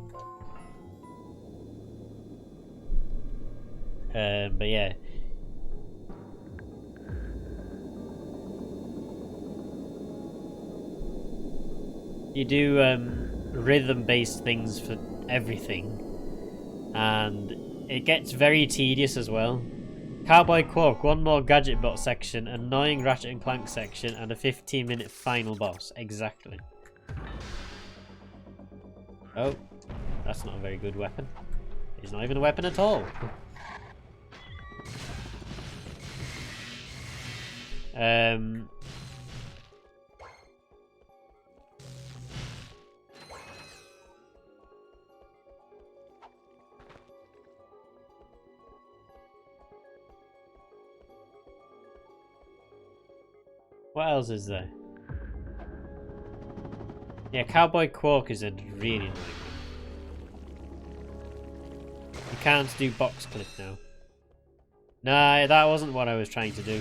But yeah. You do rhythm-based things for everything, and it gets very tedious as well. Cowboy Quark, one more Gadget Bot section, annoying Ratchet and Clank section, and a 15-minute final boss. Exactly. Oh, that's not a very good weapon. It's not even a weapon at all. What else is there? Yeah, Cowboy Quark is a really annoying one. You can't do box clip now. Nah, that wasn't what I was trying to do.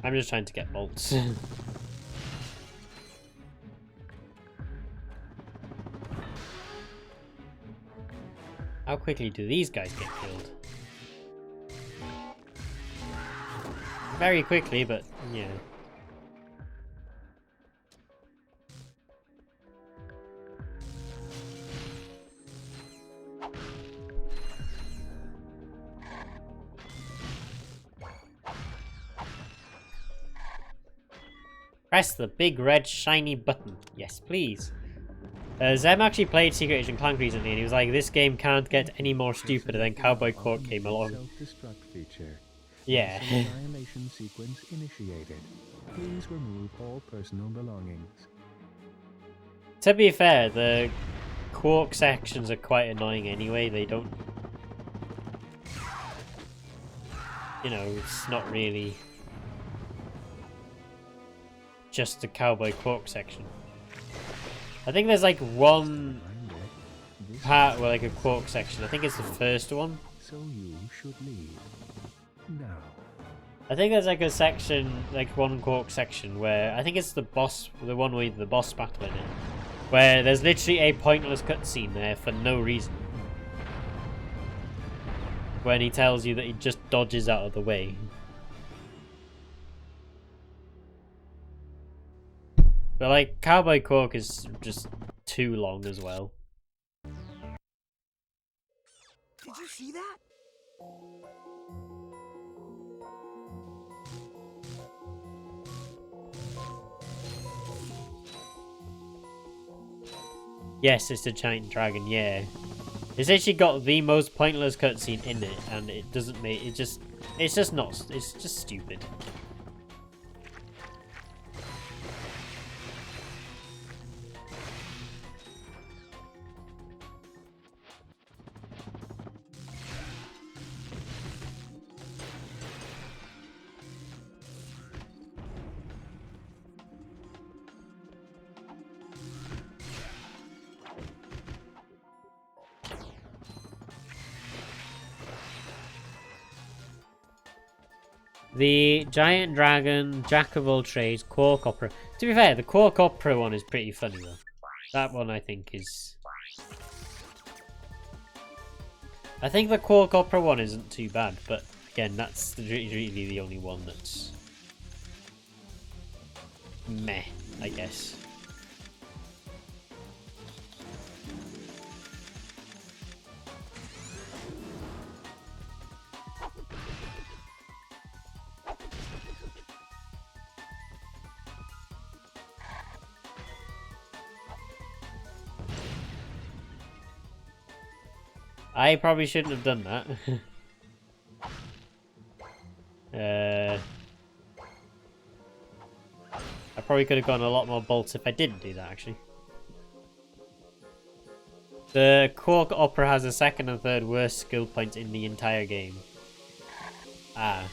I'm just trying to get bolts. How quickly do these guys get killed? Very quickly, but yeah. Press the big red shiny button. Yes, please. Zem actually played Secret Agent Clank recently and he was like, this game can't get any more stupid, and then Cowboy Quark came along. Self-destruct feature. Yeah. Annihilation sequence initiated. Please remove all personal belongings. To be fair, the Quark sections are quite annoying anyway. They don't... You know, it's not really just the Cowboy Quark section. I think there's like one part where like a Quark section. I think it's the first one. So you should leave now. I think there's like a section, like one Quark section where I think it's the boss, the one with the boss battle in it, where there's literally a pointless cutscene there for no reason. When he tells you that he just dodges out of the way. But like, Cowboy Quark is just too long as well. Did you see that? Yes, it's a giant dragon, yeah. It's actually got the most pointless cutscene in it, and it doesn't make it just... It's just not... It's just stupid. The Giant Dragon, Jack of all trades, Quark Opera. To be fair, the Quark Opera one is pretty funny though. That one I think is... I think the Quark Opera one isn't too bad, but again, that's really the only one that's... meh, I guess. I probably shouldn't have done that. I probably could have gone a lot more bolts if I didn't do that, actually. The Quark Opera has the second and third worst skill points in the entire game. Ah.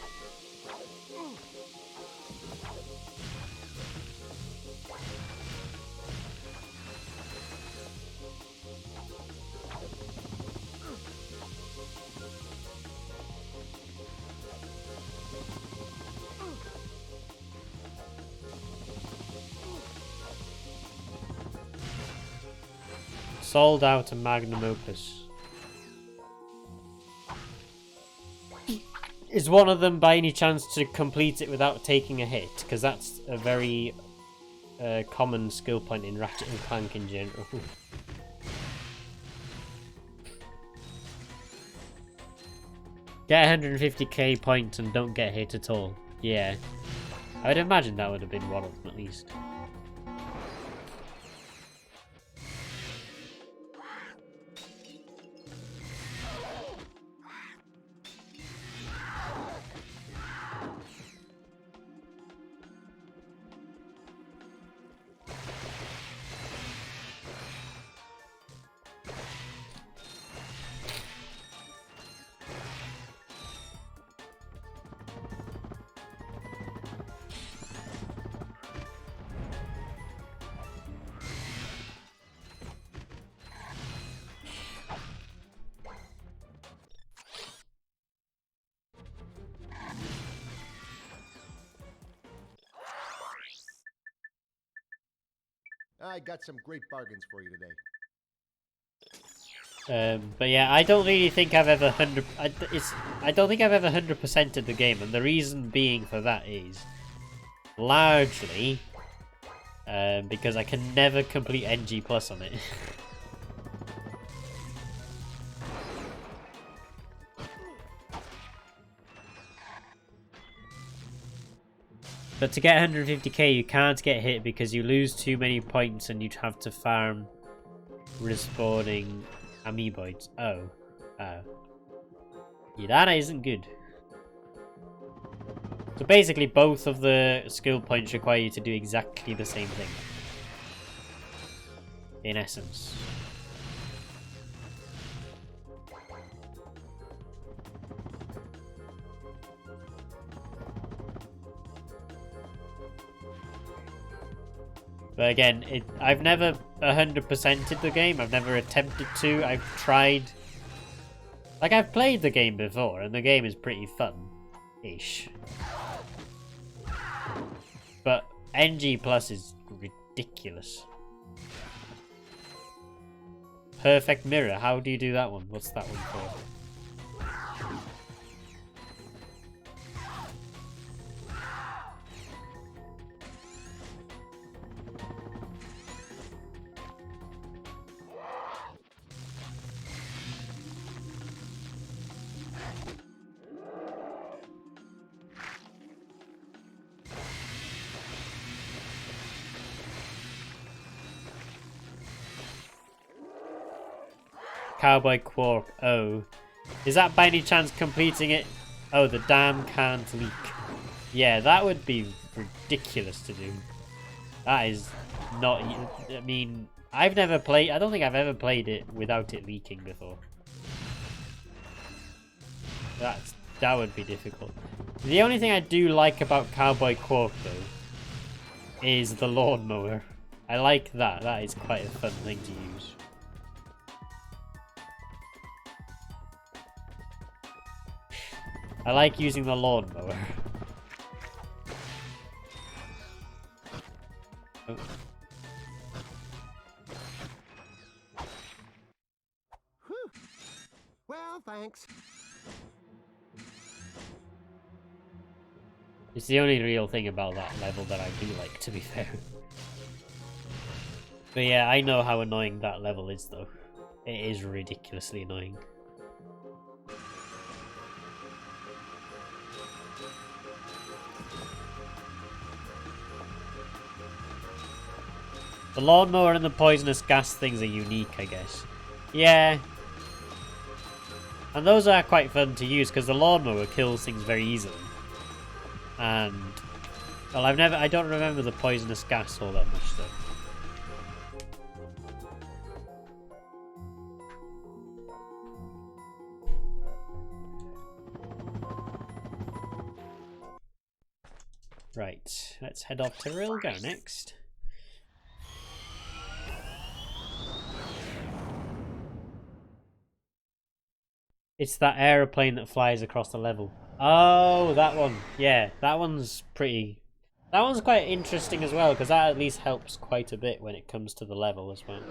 Sold out a magnum opus. Is one of them by any chance to complete it without taking a hit? Because that's a very common skill point in Ratchet and Clank in general. Get 150k points and don't get hit at all. Yeah. I would imagine that would have been one of them at least. I got some great bargains for you today. But yeah, I don't really think I've ever I don't think I've ever 100%ed the game, and the reason being for that is largely because I can never complete NG plus on it. But to get 150k, you can't get hit because you lose too many points and you'd have to farm respawning amoeboids. Oh. Yeah, that isn't good. So basically both of the skill points require you to do exactly the same thing. In essence. But again, I've never 100%ed the game. I've never attempted to. I've tried. Like, I've played the game before, and the game is pretty fun-ish. But NG Plus is ridiculous. Perfect Mirror. How do you do that one? What's that one for? Cowboy Quark. Oh. Is that by any chance completing it? Oh, the dam can't leak. Yeah, that would be ridiculous to do. That is not... I mean, I've never played... I don't think I've ever played it without it leaking before. That would be difficult. The only thing I do like about Cowboy Quark, though, is the lawnmower. I like that. That is quite a fun thing to use. I like using the lawnmower. Oh. Whew. Well, thanks. It's the only real thing about that level that I do like, to be fair. But yeah, I know how annoying that level is, though. It is ridiculously annoying. The lawnmower and the poisonous gas things are unique, I guess. Yeah. And those are quite fun to use, because the lawnmower kills things very easily. And... well, I don't remember the poisonous gas all that much, though. Right, let's head off to Rilgar next. It's that aeroplane that flies across the level. Oh, that one. Yeah, that one's pretty... that one's quite interesting as well, because that at least helps quite a bit when it comes to the level as well.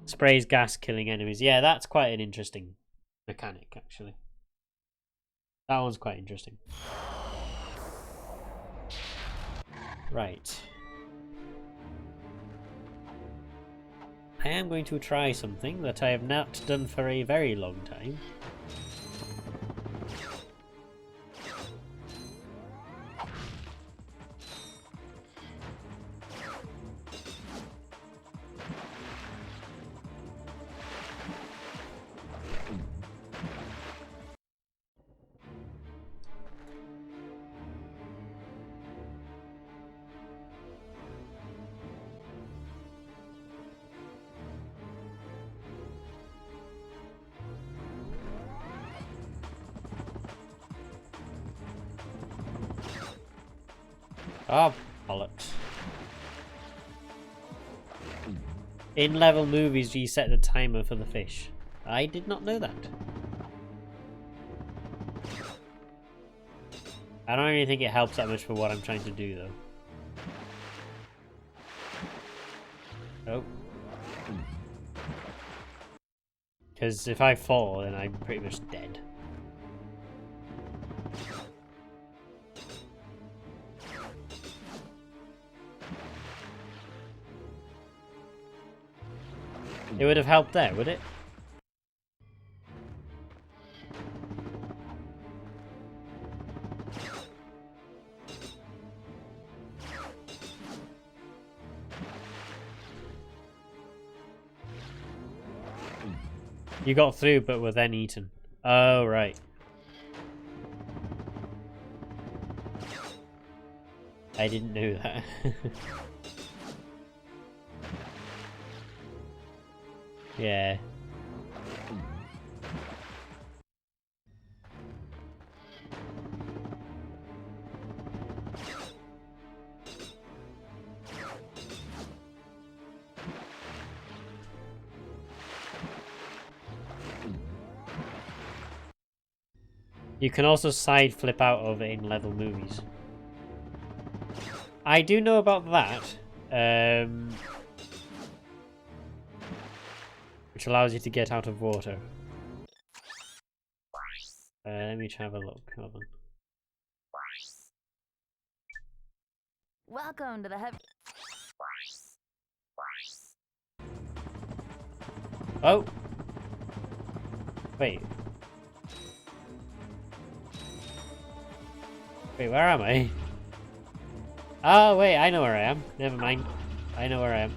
Sprays gas, killing enemies. Yeah, that's quite an interesting mechanic, actually. That one's quite interesting. Right. I am going to try something that I have not done for a very long time. Oh, bollocks. In level movies, reset the timer for the fish. I did not know that. I don't really think it helps that much for what I'm trying to do, though. Oh. Because if I fall, then I'm pretty much dead. It would have helped there, would it? You got through, but were then eaten. Oh, right. I didn't know that. Yeah. You can also side flip out of it in level movies. I do know about that. Which allows you to get out of water. Let me try have a look. Hold on. Welcome to the heavy. Oh! Wait. Wait, where am I? Oh, wait, I know where I am. Never mind. I know where I am.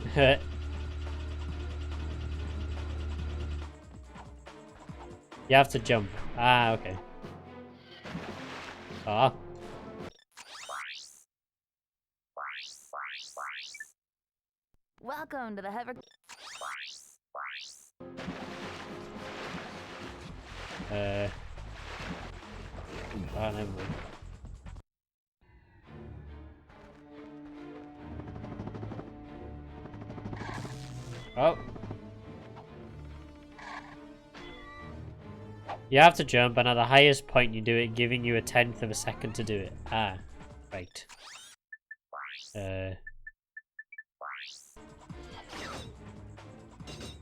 You have to jump. Ah, okay. Ah. Welcome to the heavy. Oh, never mind. Oh. You have to jump, and at the highest point you do it, giving you 1/10 of a second to do it. Ah, right.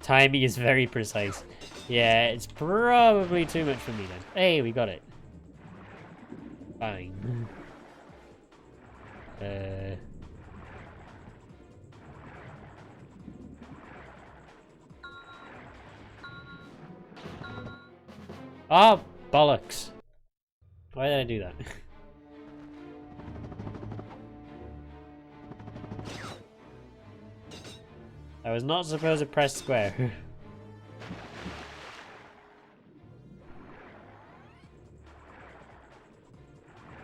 Timing is very precise. Yeah, it's probably too much for me then. Hey, we got it. Fine. Oh, bollocks. Why did I do that? I was not supposed to press square.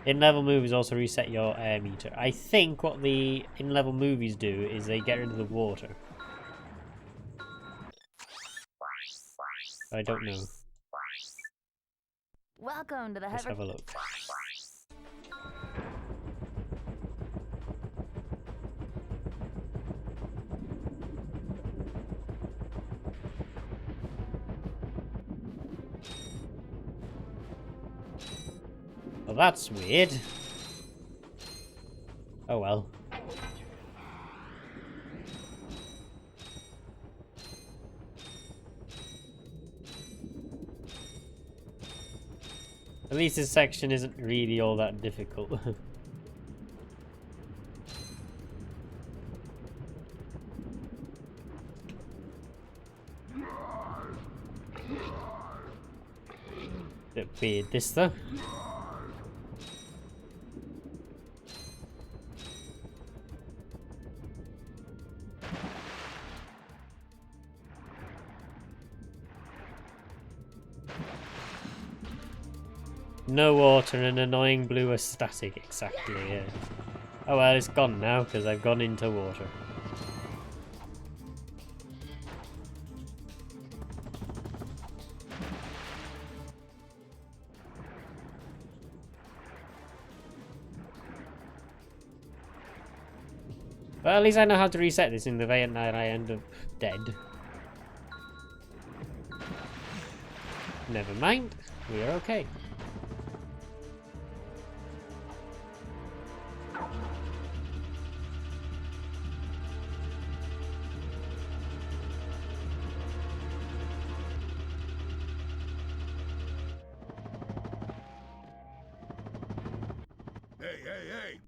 In-level movies also reset your air meter. I think what the in-level movies do is they get rid of the water. I don't know. Welcome to the Let's heavy. have a look. Well, that's weird. Oh well. At least this section isn't really all that difficult. Bit weird this though. No water and an annoying blue are static, exactly, yeah. Oh well, it's gone now because I've gone into water. Well, at least I know how to reset this in the event that I end up dead. Never mind, we are okay. Hey!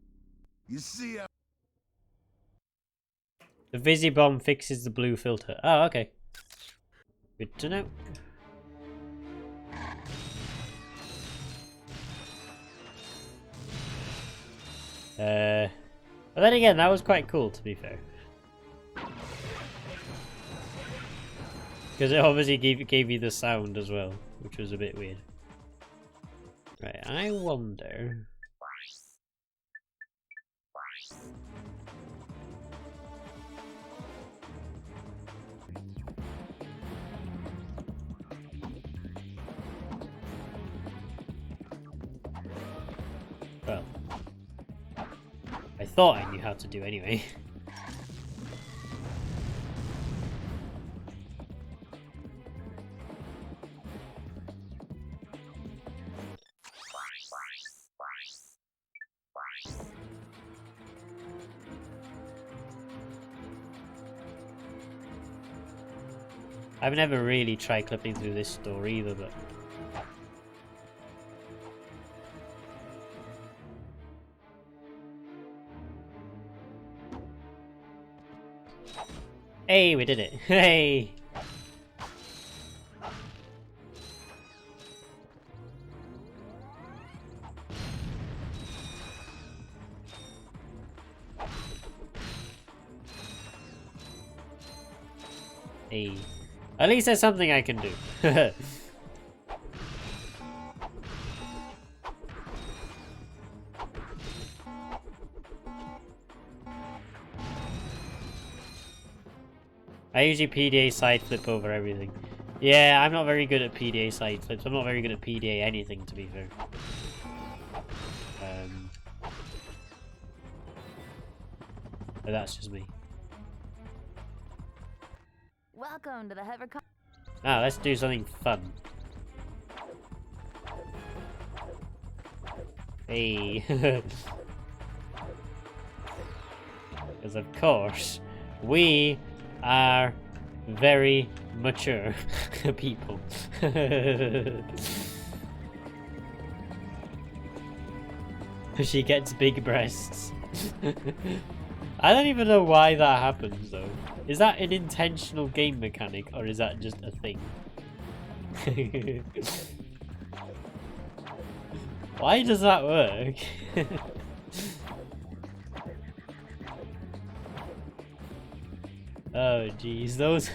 You see how... The Visi bomb fixes the blue filter. Oh, okay. Good to know. But then again, that was quite cool, to be fair. Because it obviously gave you the sound as well, which was a bit weird. Right, I wonder... Well, I thought I knew how to do anyway. I've never really tried clipping through this store either, but... Hey, we did it! Hey! Hey. At least there's something I can do. I usually PDA side flip over everything. Yeah, I'm not very good at PDA side flips. I'm not very good at PDA anything, to be fair. But that's just me. Welcome to the Hover. Ah, let's do something fun. Hey. Because of course, we are very mature people. She gets big breasts. I don't even know why that happens though. Is that an intentional game mechanic or is that just a thing? Why does that work? Oh jeez, those...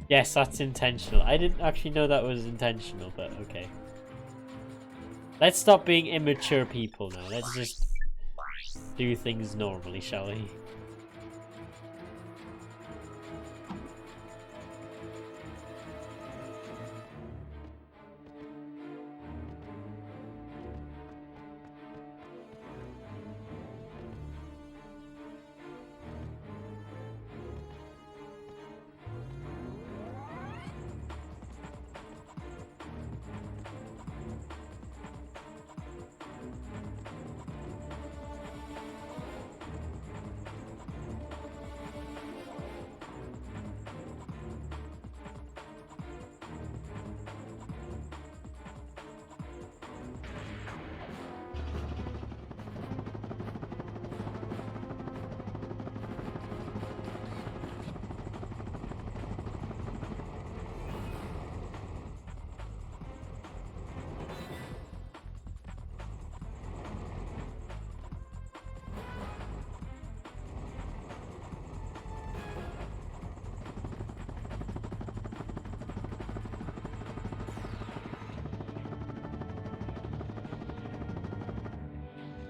Yes, that's intentional. I didn't actually know that was intentional, but okay. Let's stop being immature people now. Let's just do things normally, shall we?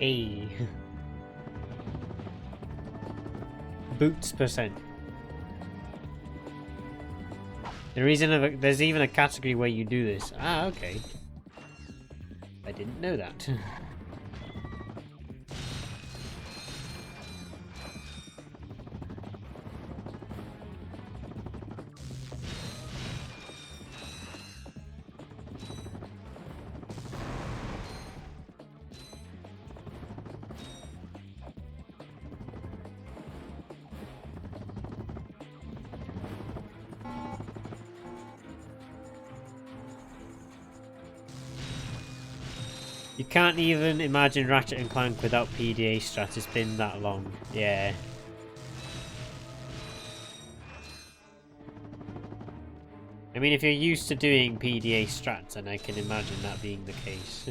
A. Boots percent. There's even a category where you do this. Ah, okay. I didn't know that. You can't even imagine Ratchet and Clank without PDA strat. It's been that long. Yeah. I mean, if you're used to doing PDA strats, then I can imagine that being the case.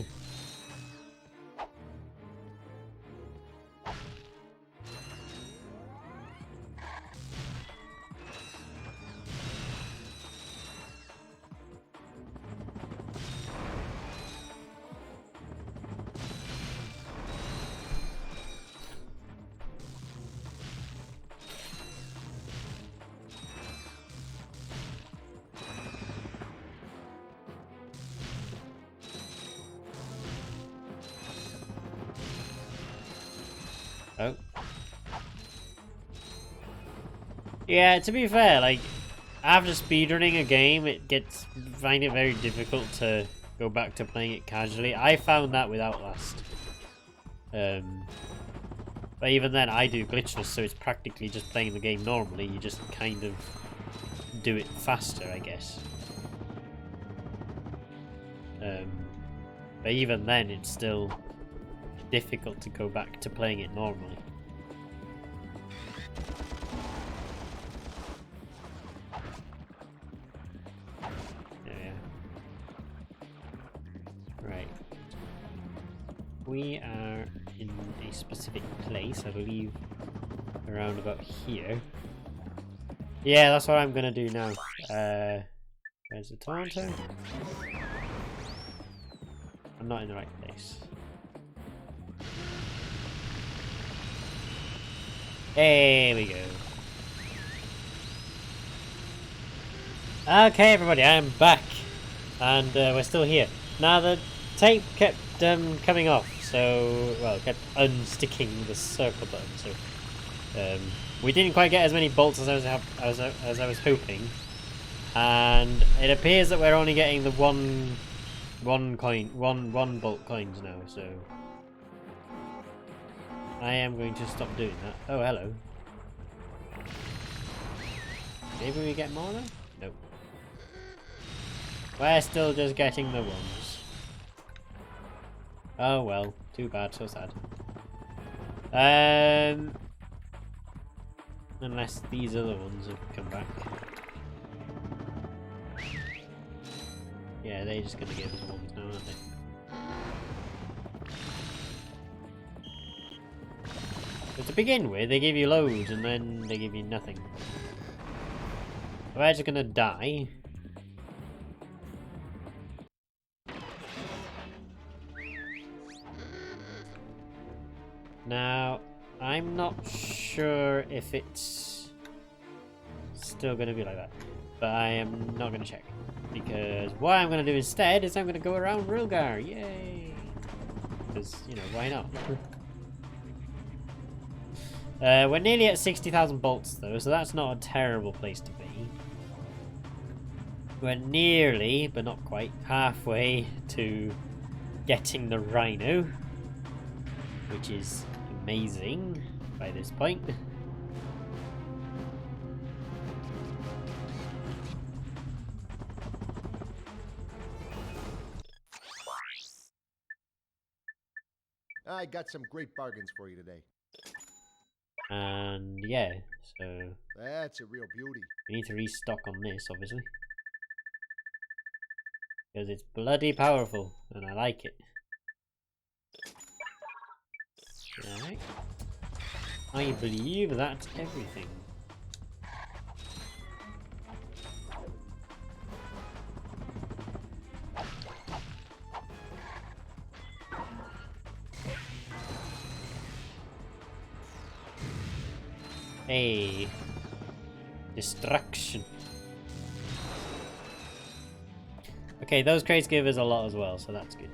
Oh. Yeah, to be fair, like, after speedrunning a game, find it very difficult to go back to playing it casually. I found that with Outlast. But even then, I do glitchless, so it's practically just playing the game normally. You just kind of do it faster, I guess. But even then, it's still difficult to go back to playing it normally. There we are. Right. We are in a specific place, I believe, around about here. Yeah, that's what I'm gonna do now. Where's the taunter? I'm not in the right place. There we go. Okay, everybody, I am back, and we're still here. Now the tape kept coming off, so kept unsticking the circle button. So we didn't quite get as many bolts as I was hoping, and it appears that we're only getting the one bolt coins now. So I am going to stop doing that. Oh, hello. Maybe we get more though? Nope. We're still just getting the ones. Oh well, too bad, so sad. Unless these other ones have come back. Yeah, they're just gonna give us ones now, aren't they? But to begin with, they give you loads and then they give you nothing. So we're just gonna die. Now, I'm not sure if it's still gonna be like that, but I am not gonna check. Because what I'm gonna do instead is I'm gonna go around Rilgar, yay! Because, you know, why not? We're nearly at 60,000 bolts though, so that's not a terrible place to be. We're nearly, but not quite, halfway to getting the Rhino, which is amazing by this point. I got some great bargains for you today. And yeah, so That's a real beauty. we need to restock on this, obviously. Because it's bloody powerful, and I like it. Alright. I believe that's everything. Hey. Destruction. Okay, those crates give us a lot as well, so that's good.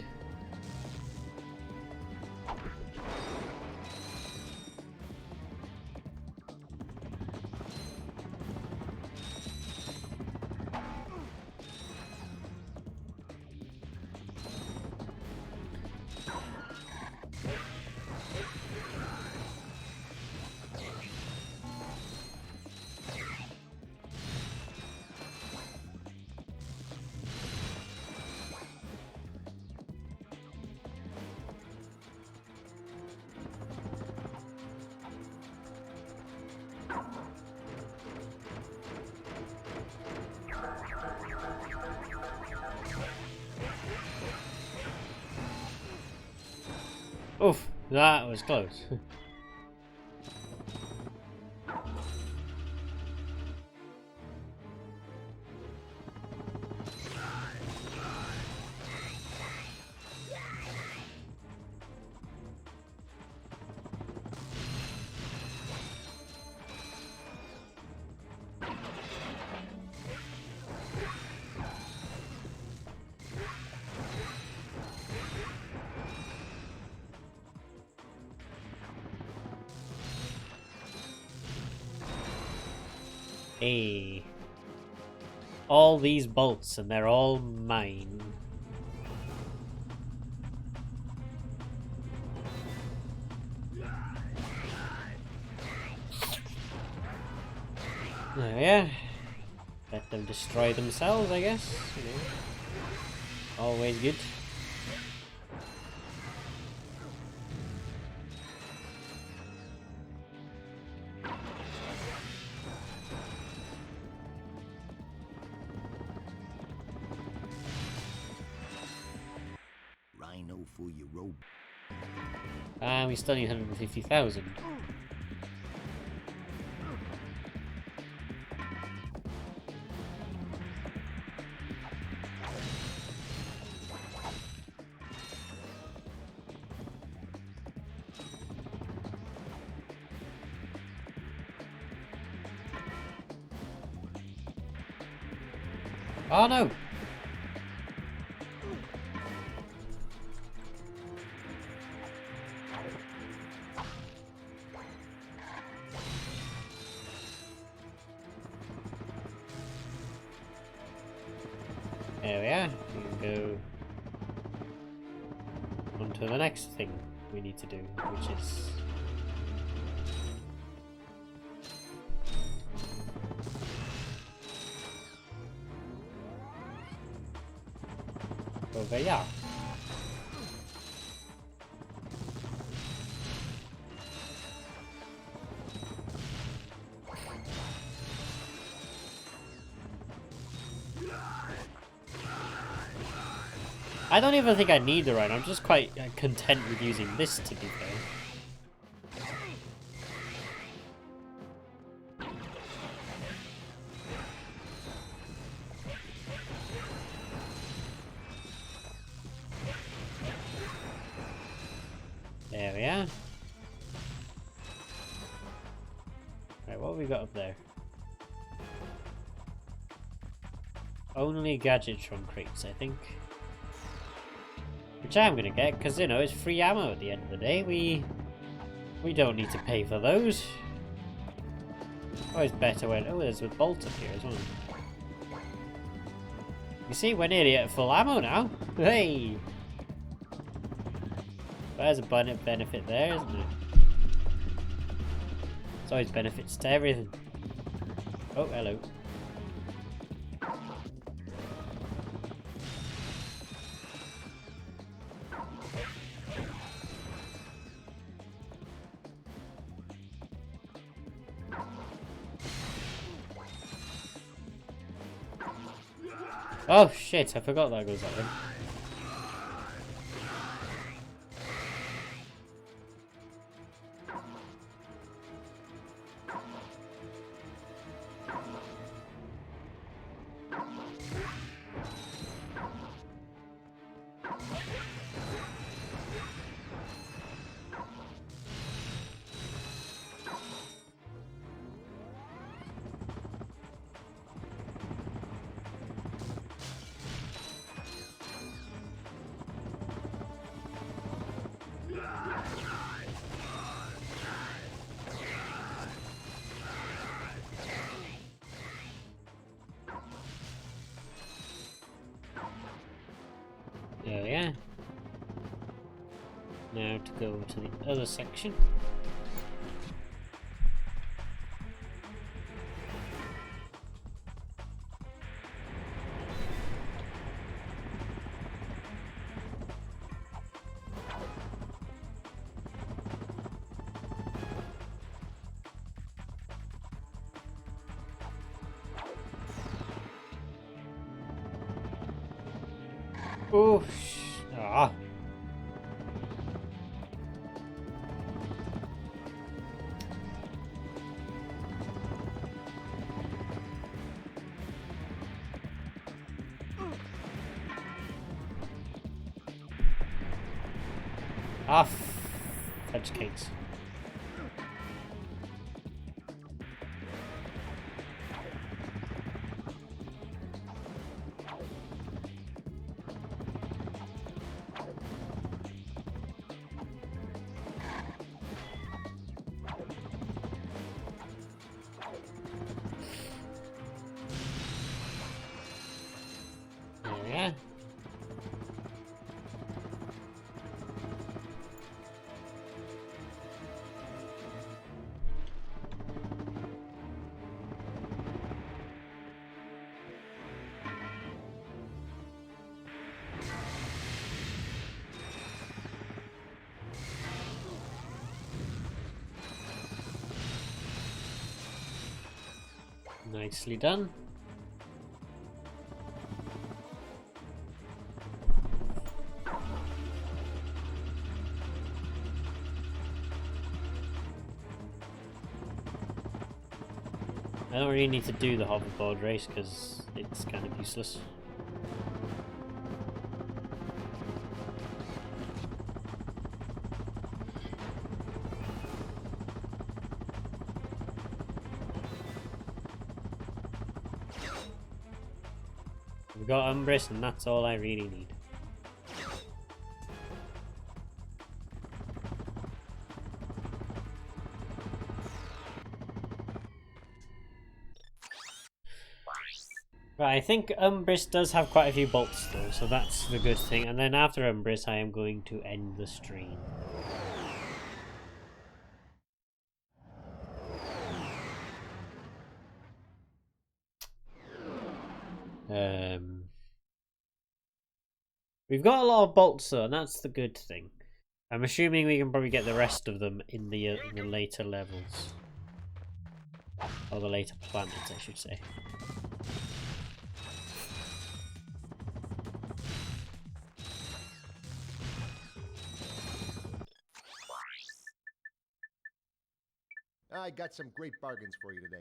Oof, that was close. Hey. All these bolts, and they're all mine. Oh yeah. Let them destroy themselves, I guess. You know. Always good. Rhino for your robe. We still need 150,000. Oh no! There we are. We can go on to the next thing we need to do, which is over here. I don't even think I need the rhino. I'm just quite content with using this, to be fair. There we are. Right, what have we got up there? Only Gadgetron crates, I think. Which I'm gonna get, because, you know, it's free ammo at the end of the day. We don't need to pay for those. Always better when... Oh, there's a bolt up here as well. You see, we're nearly at full ammo now. Hey! There's a benefit there, isn't it? It's always benefits to everything. Oh, hello. Oh shit, I forgot that goes that way. Now to go to the other section. Oh, ah. Ah, fudge cakes. Yeah. Nicely done. I don't really need to do the hoverboard race because it's kind of useless. We've got Umbris and that's all I really need. Right, I think Umbris does have quite a few bolts though, so that's the good thing. And then after Umbris, I am going to end the stream. We've got a lot of bolts though, and that's the good thing. I'm assuming we can probably get the rest of them in the later levels. Or the later planets, I should say. I got some great bargains for you today.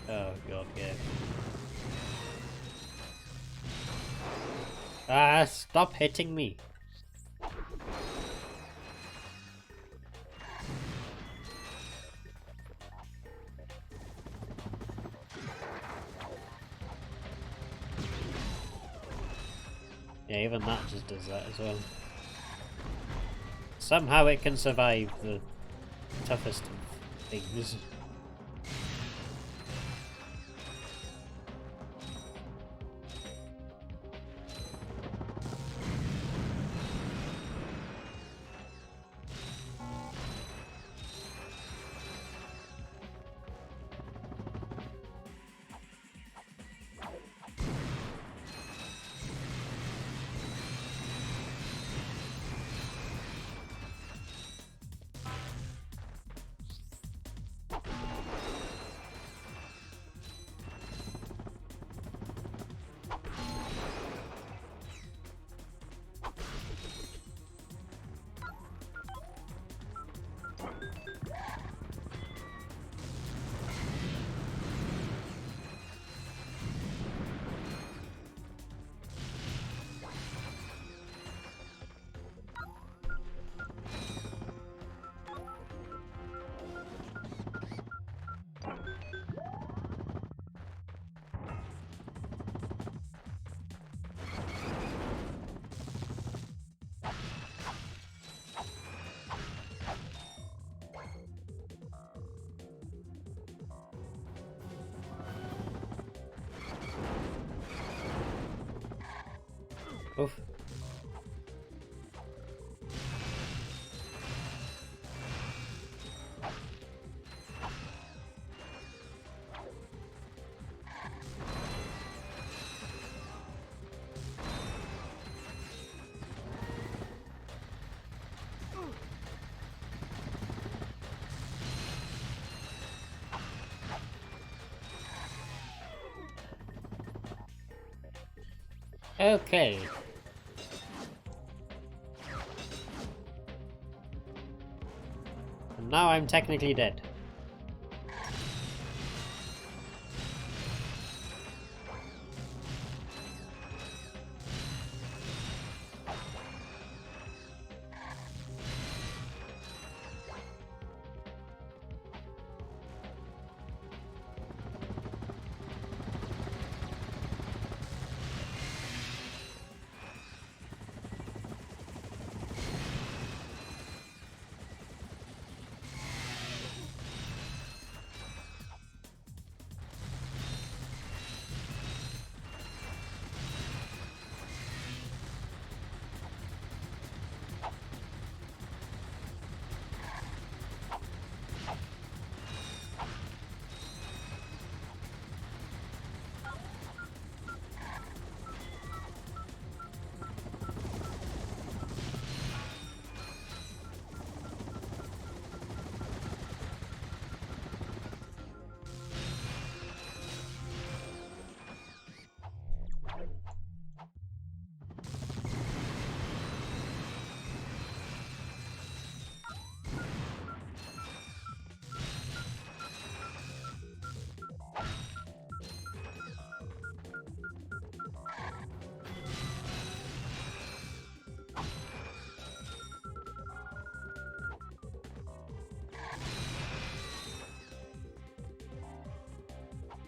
Oh god, yeah. Ah, stop hitting me. Yeah, even that just does that as well. Somehow it can survive the toughest of things. Oof. Okay. And now I'm technically dead.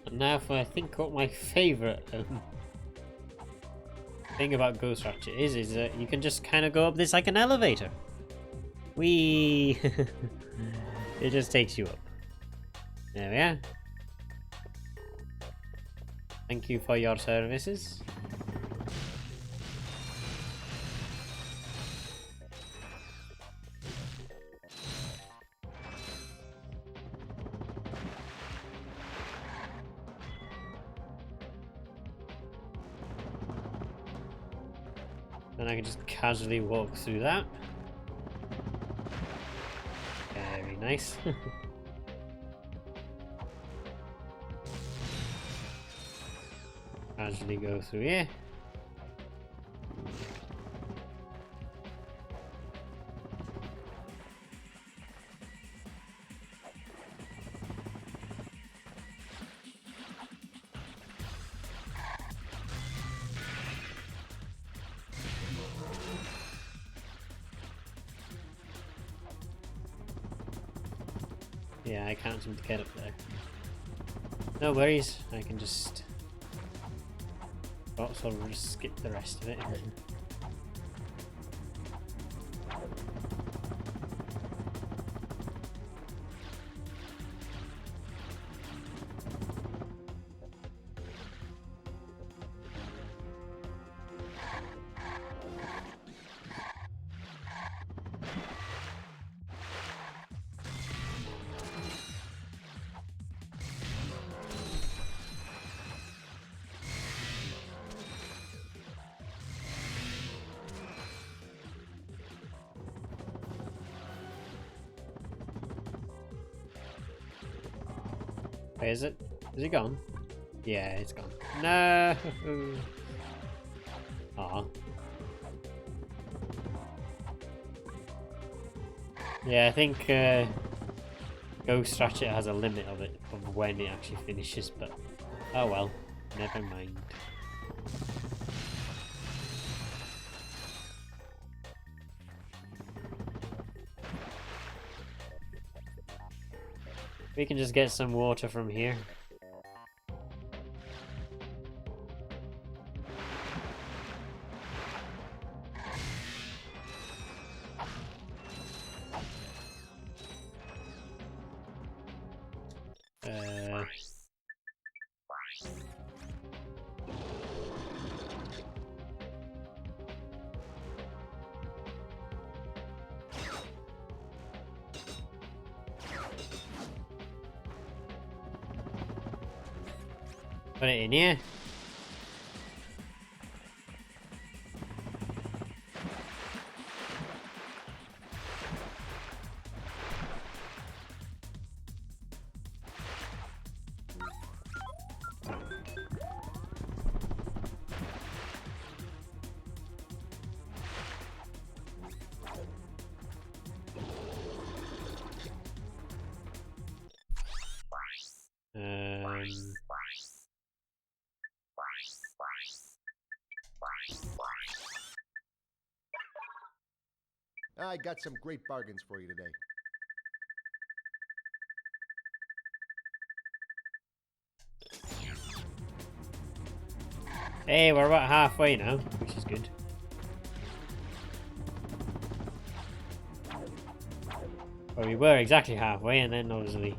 And now for I think what my favourite thing about Ghost Ratchet is that you can just kind of go up this like an elevator. Whee! It just takes you up. There we are. Thank you for your services. And I can just casually walk through that. Very nice. Casually go through here. Yeah, I can't seem to get up there. No worries, I can just sort of just skip the rest of it. Wait, is it? Is it gone? Yeah, it's gone. No! Aw. Yeah, I think Ghost Ratchet has a limit of it, of when it actually finishes, but oh well, never mind. We can just get some water from here. Put it in here. I got some great bargains for you today. Hey, we're about halfway now, which is good. Well, we were exactly halfway, and then obviously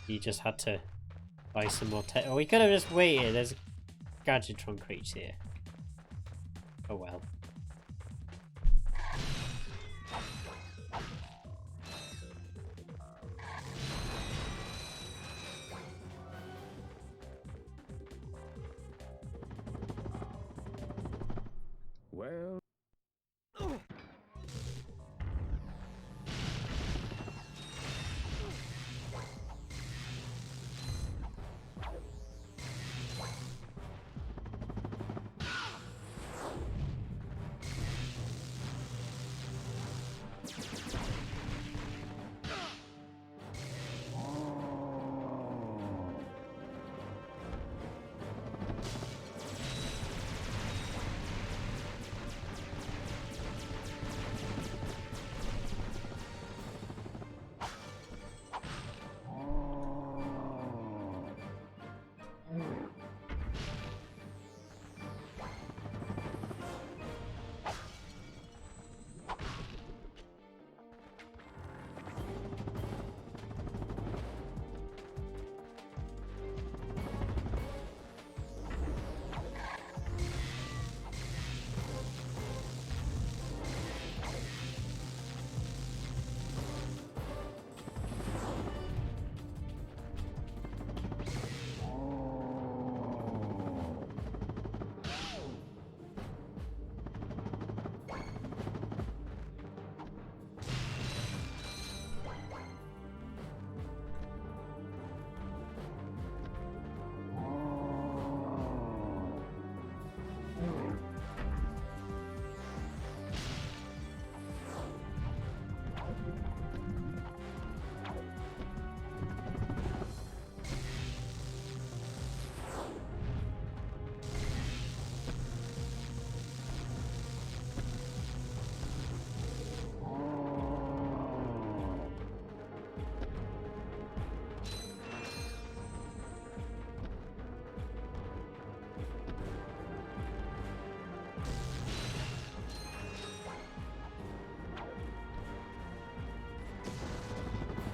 you just had to buy some more oh, we could have just waited. There's a Gadgetron crate here. Oh well. Well,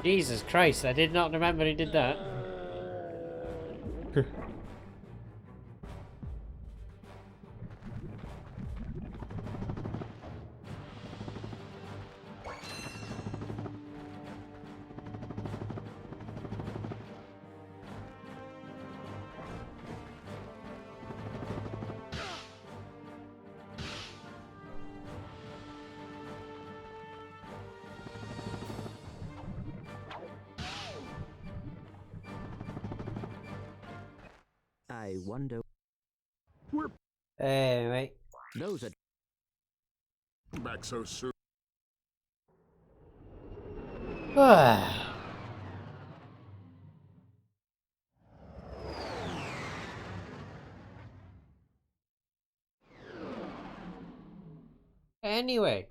Jesus Christ, I did not remember he did that. I wonder. Anyway. Those are back so soon. Anyway.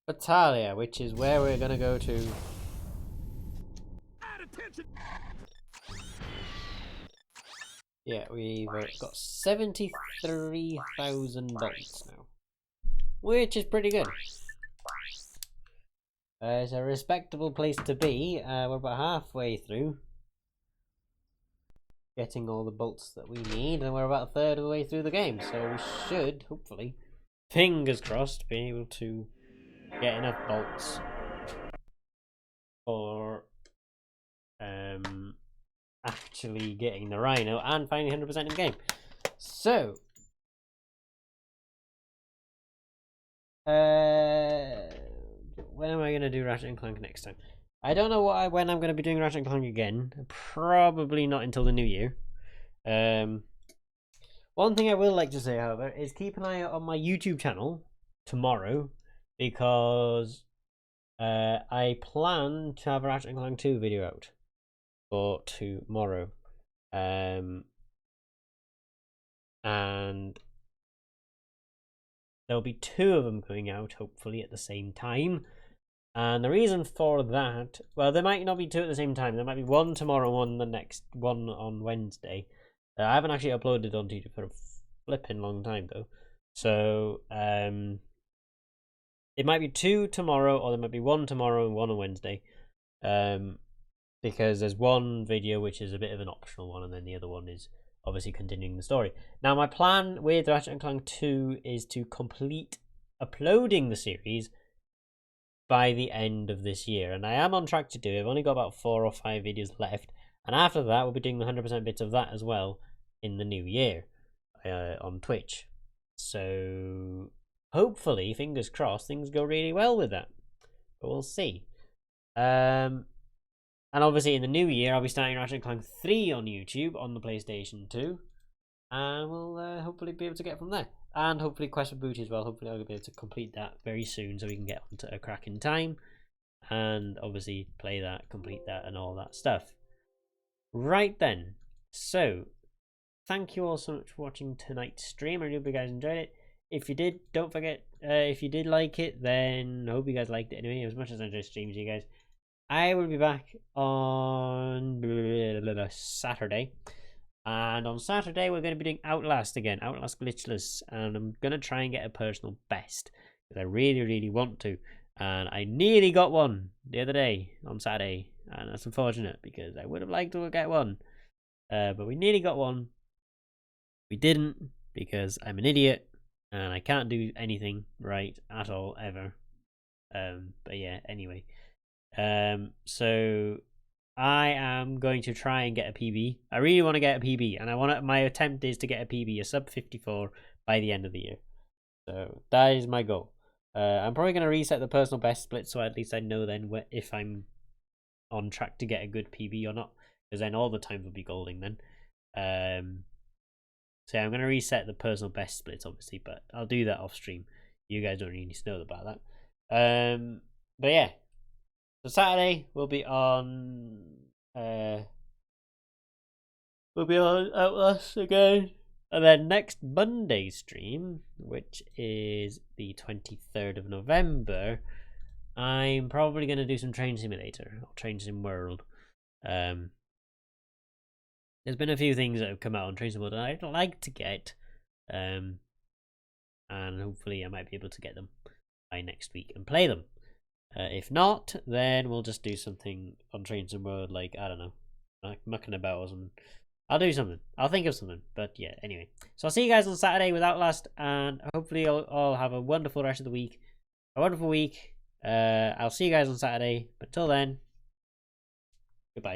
Battalia, which is where we're gonna go to. Yeah, we've got 73,000 bolts now, which is pretty good. It's a respectable place to be. We're about halfway through getting all the bolts that we need, and we're about a third of the way through the game, so we should, hopefully, fingers crossed, be able to get enough bolts for actually getting the Rhino and finding 100% in the game. So when am I going to do Ratchet and Clank next time? I don't know when I'm going to be doing Ratchet and Clank again. Probably not until the new year. One thing I will like to say, however, is keep an eye out on my YouTube channel tomorrow, because I plan to have a Ratchet and Clank 2 video out for tomorrow. And there'll be 2 of them coming out, hopefully, at the same time. And the reason for that, well, there might not be 2 at the same time. There might be 1 tomorrow, 1 the next, 1 on Wednesday. I haven't actually uploaded on YouTube for a flipping long time, though. So, it might be 2 tomorrow, or there might be 1 tomorrow and 1 on Wednesday. Because there's 1 video which is a bit of an optional one, and then the other one is obviously continuing the story. Now, my plan with Ratchet and Clank 2 is to complete uploading the series by the end of this year, and I am on track to do it. I've only got about 4 or 5 videos left, and after that we'll be doing the 100% bits of that as well in the new year on Twitch. So hopefully, fingers crossed, things go really well with that, but we'll see. And obviously in the new year I'll be starting Ratchet and Clank 3 on YouTube on the PlayStation 2, and we'll hopefully be able to get from there. And hopefully Quest for Booty as well. Hopefully I'll be able to complete that very soon, so we can get onto a crack in time, and obviously play that, complete that, and all that stuff. Right then, so thank you all so much for watching tonight's stream. I hope you guys enjoyed it. If you did, don't forget, if you did like it, then I hope you guys liked it anyway, as much as I enjoy streaming to you guys. I will be back on Saturday. And on Saturday, we're going to be doing Outlast again. Outlast Glitchless. And I'm going to try and get a personal best, because I really, really want to. And I nearly got one the other day on Saturday. And that's unfortunate, because I would have liked to get one. But we nearly got one. We didn't, because I'm an idiot. And I can't do anything right at all, ever. But yeah, anyway. So I am going to try and get a PB. I really want to get a PB, and my attempt is to get a PB, a sub 54, by the end of the year. So that is my goal. I'm probably going to reset the personal best split, so at least I know then if I'm on track to get a good PB or not, because then all the times will be golding then. So I'm going to reset the personal best splits, obviously, but I'll do that off stream. You guys don't really need to know about that. But yeah. So Saturday we'll be on Outlast again, and then next Monday's stream, which is the 23rd of November, I'm probably going to do some Train Simulator or Train Sim World. There's been a few things that have come out on Train Sim World that I'd like to get, and hopefully I might be able to get them by next week and play them. If not, then we'll just do something on Train Sim World, like, I don't know, like mucking about or something. I'll do something. I'll think of something. But yeah, anyway. So I'll see you guys on Saturday with Outlast, and hopefully you'll all have a wonderful rest of the week. A wonderful week. I'll see you guys on Saturday. But till then, goodbye.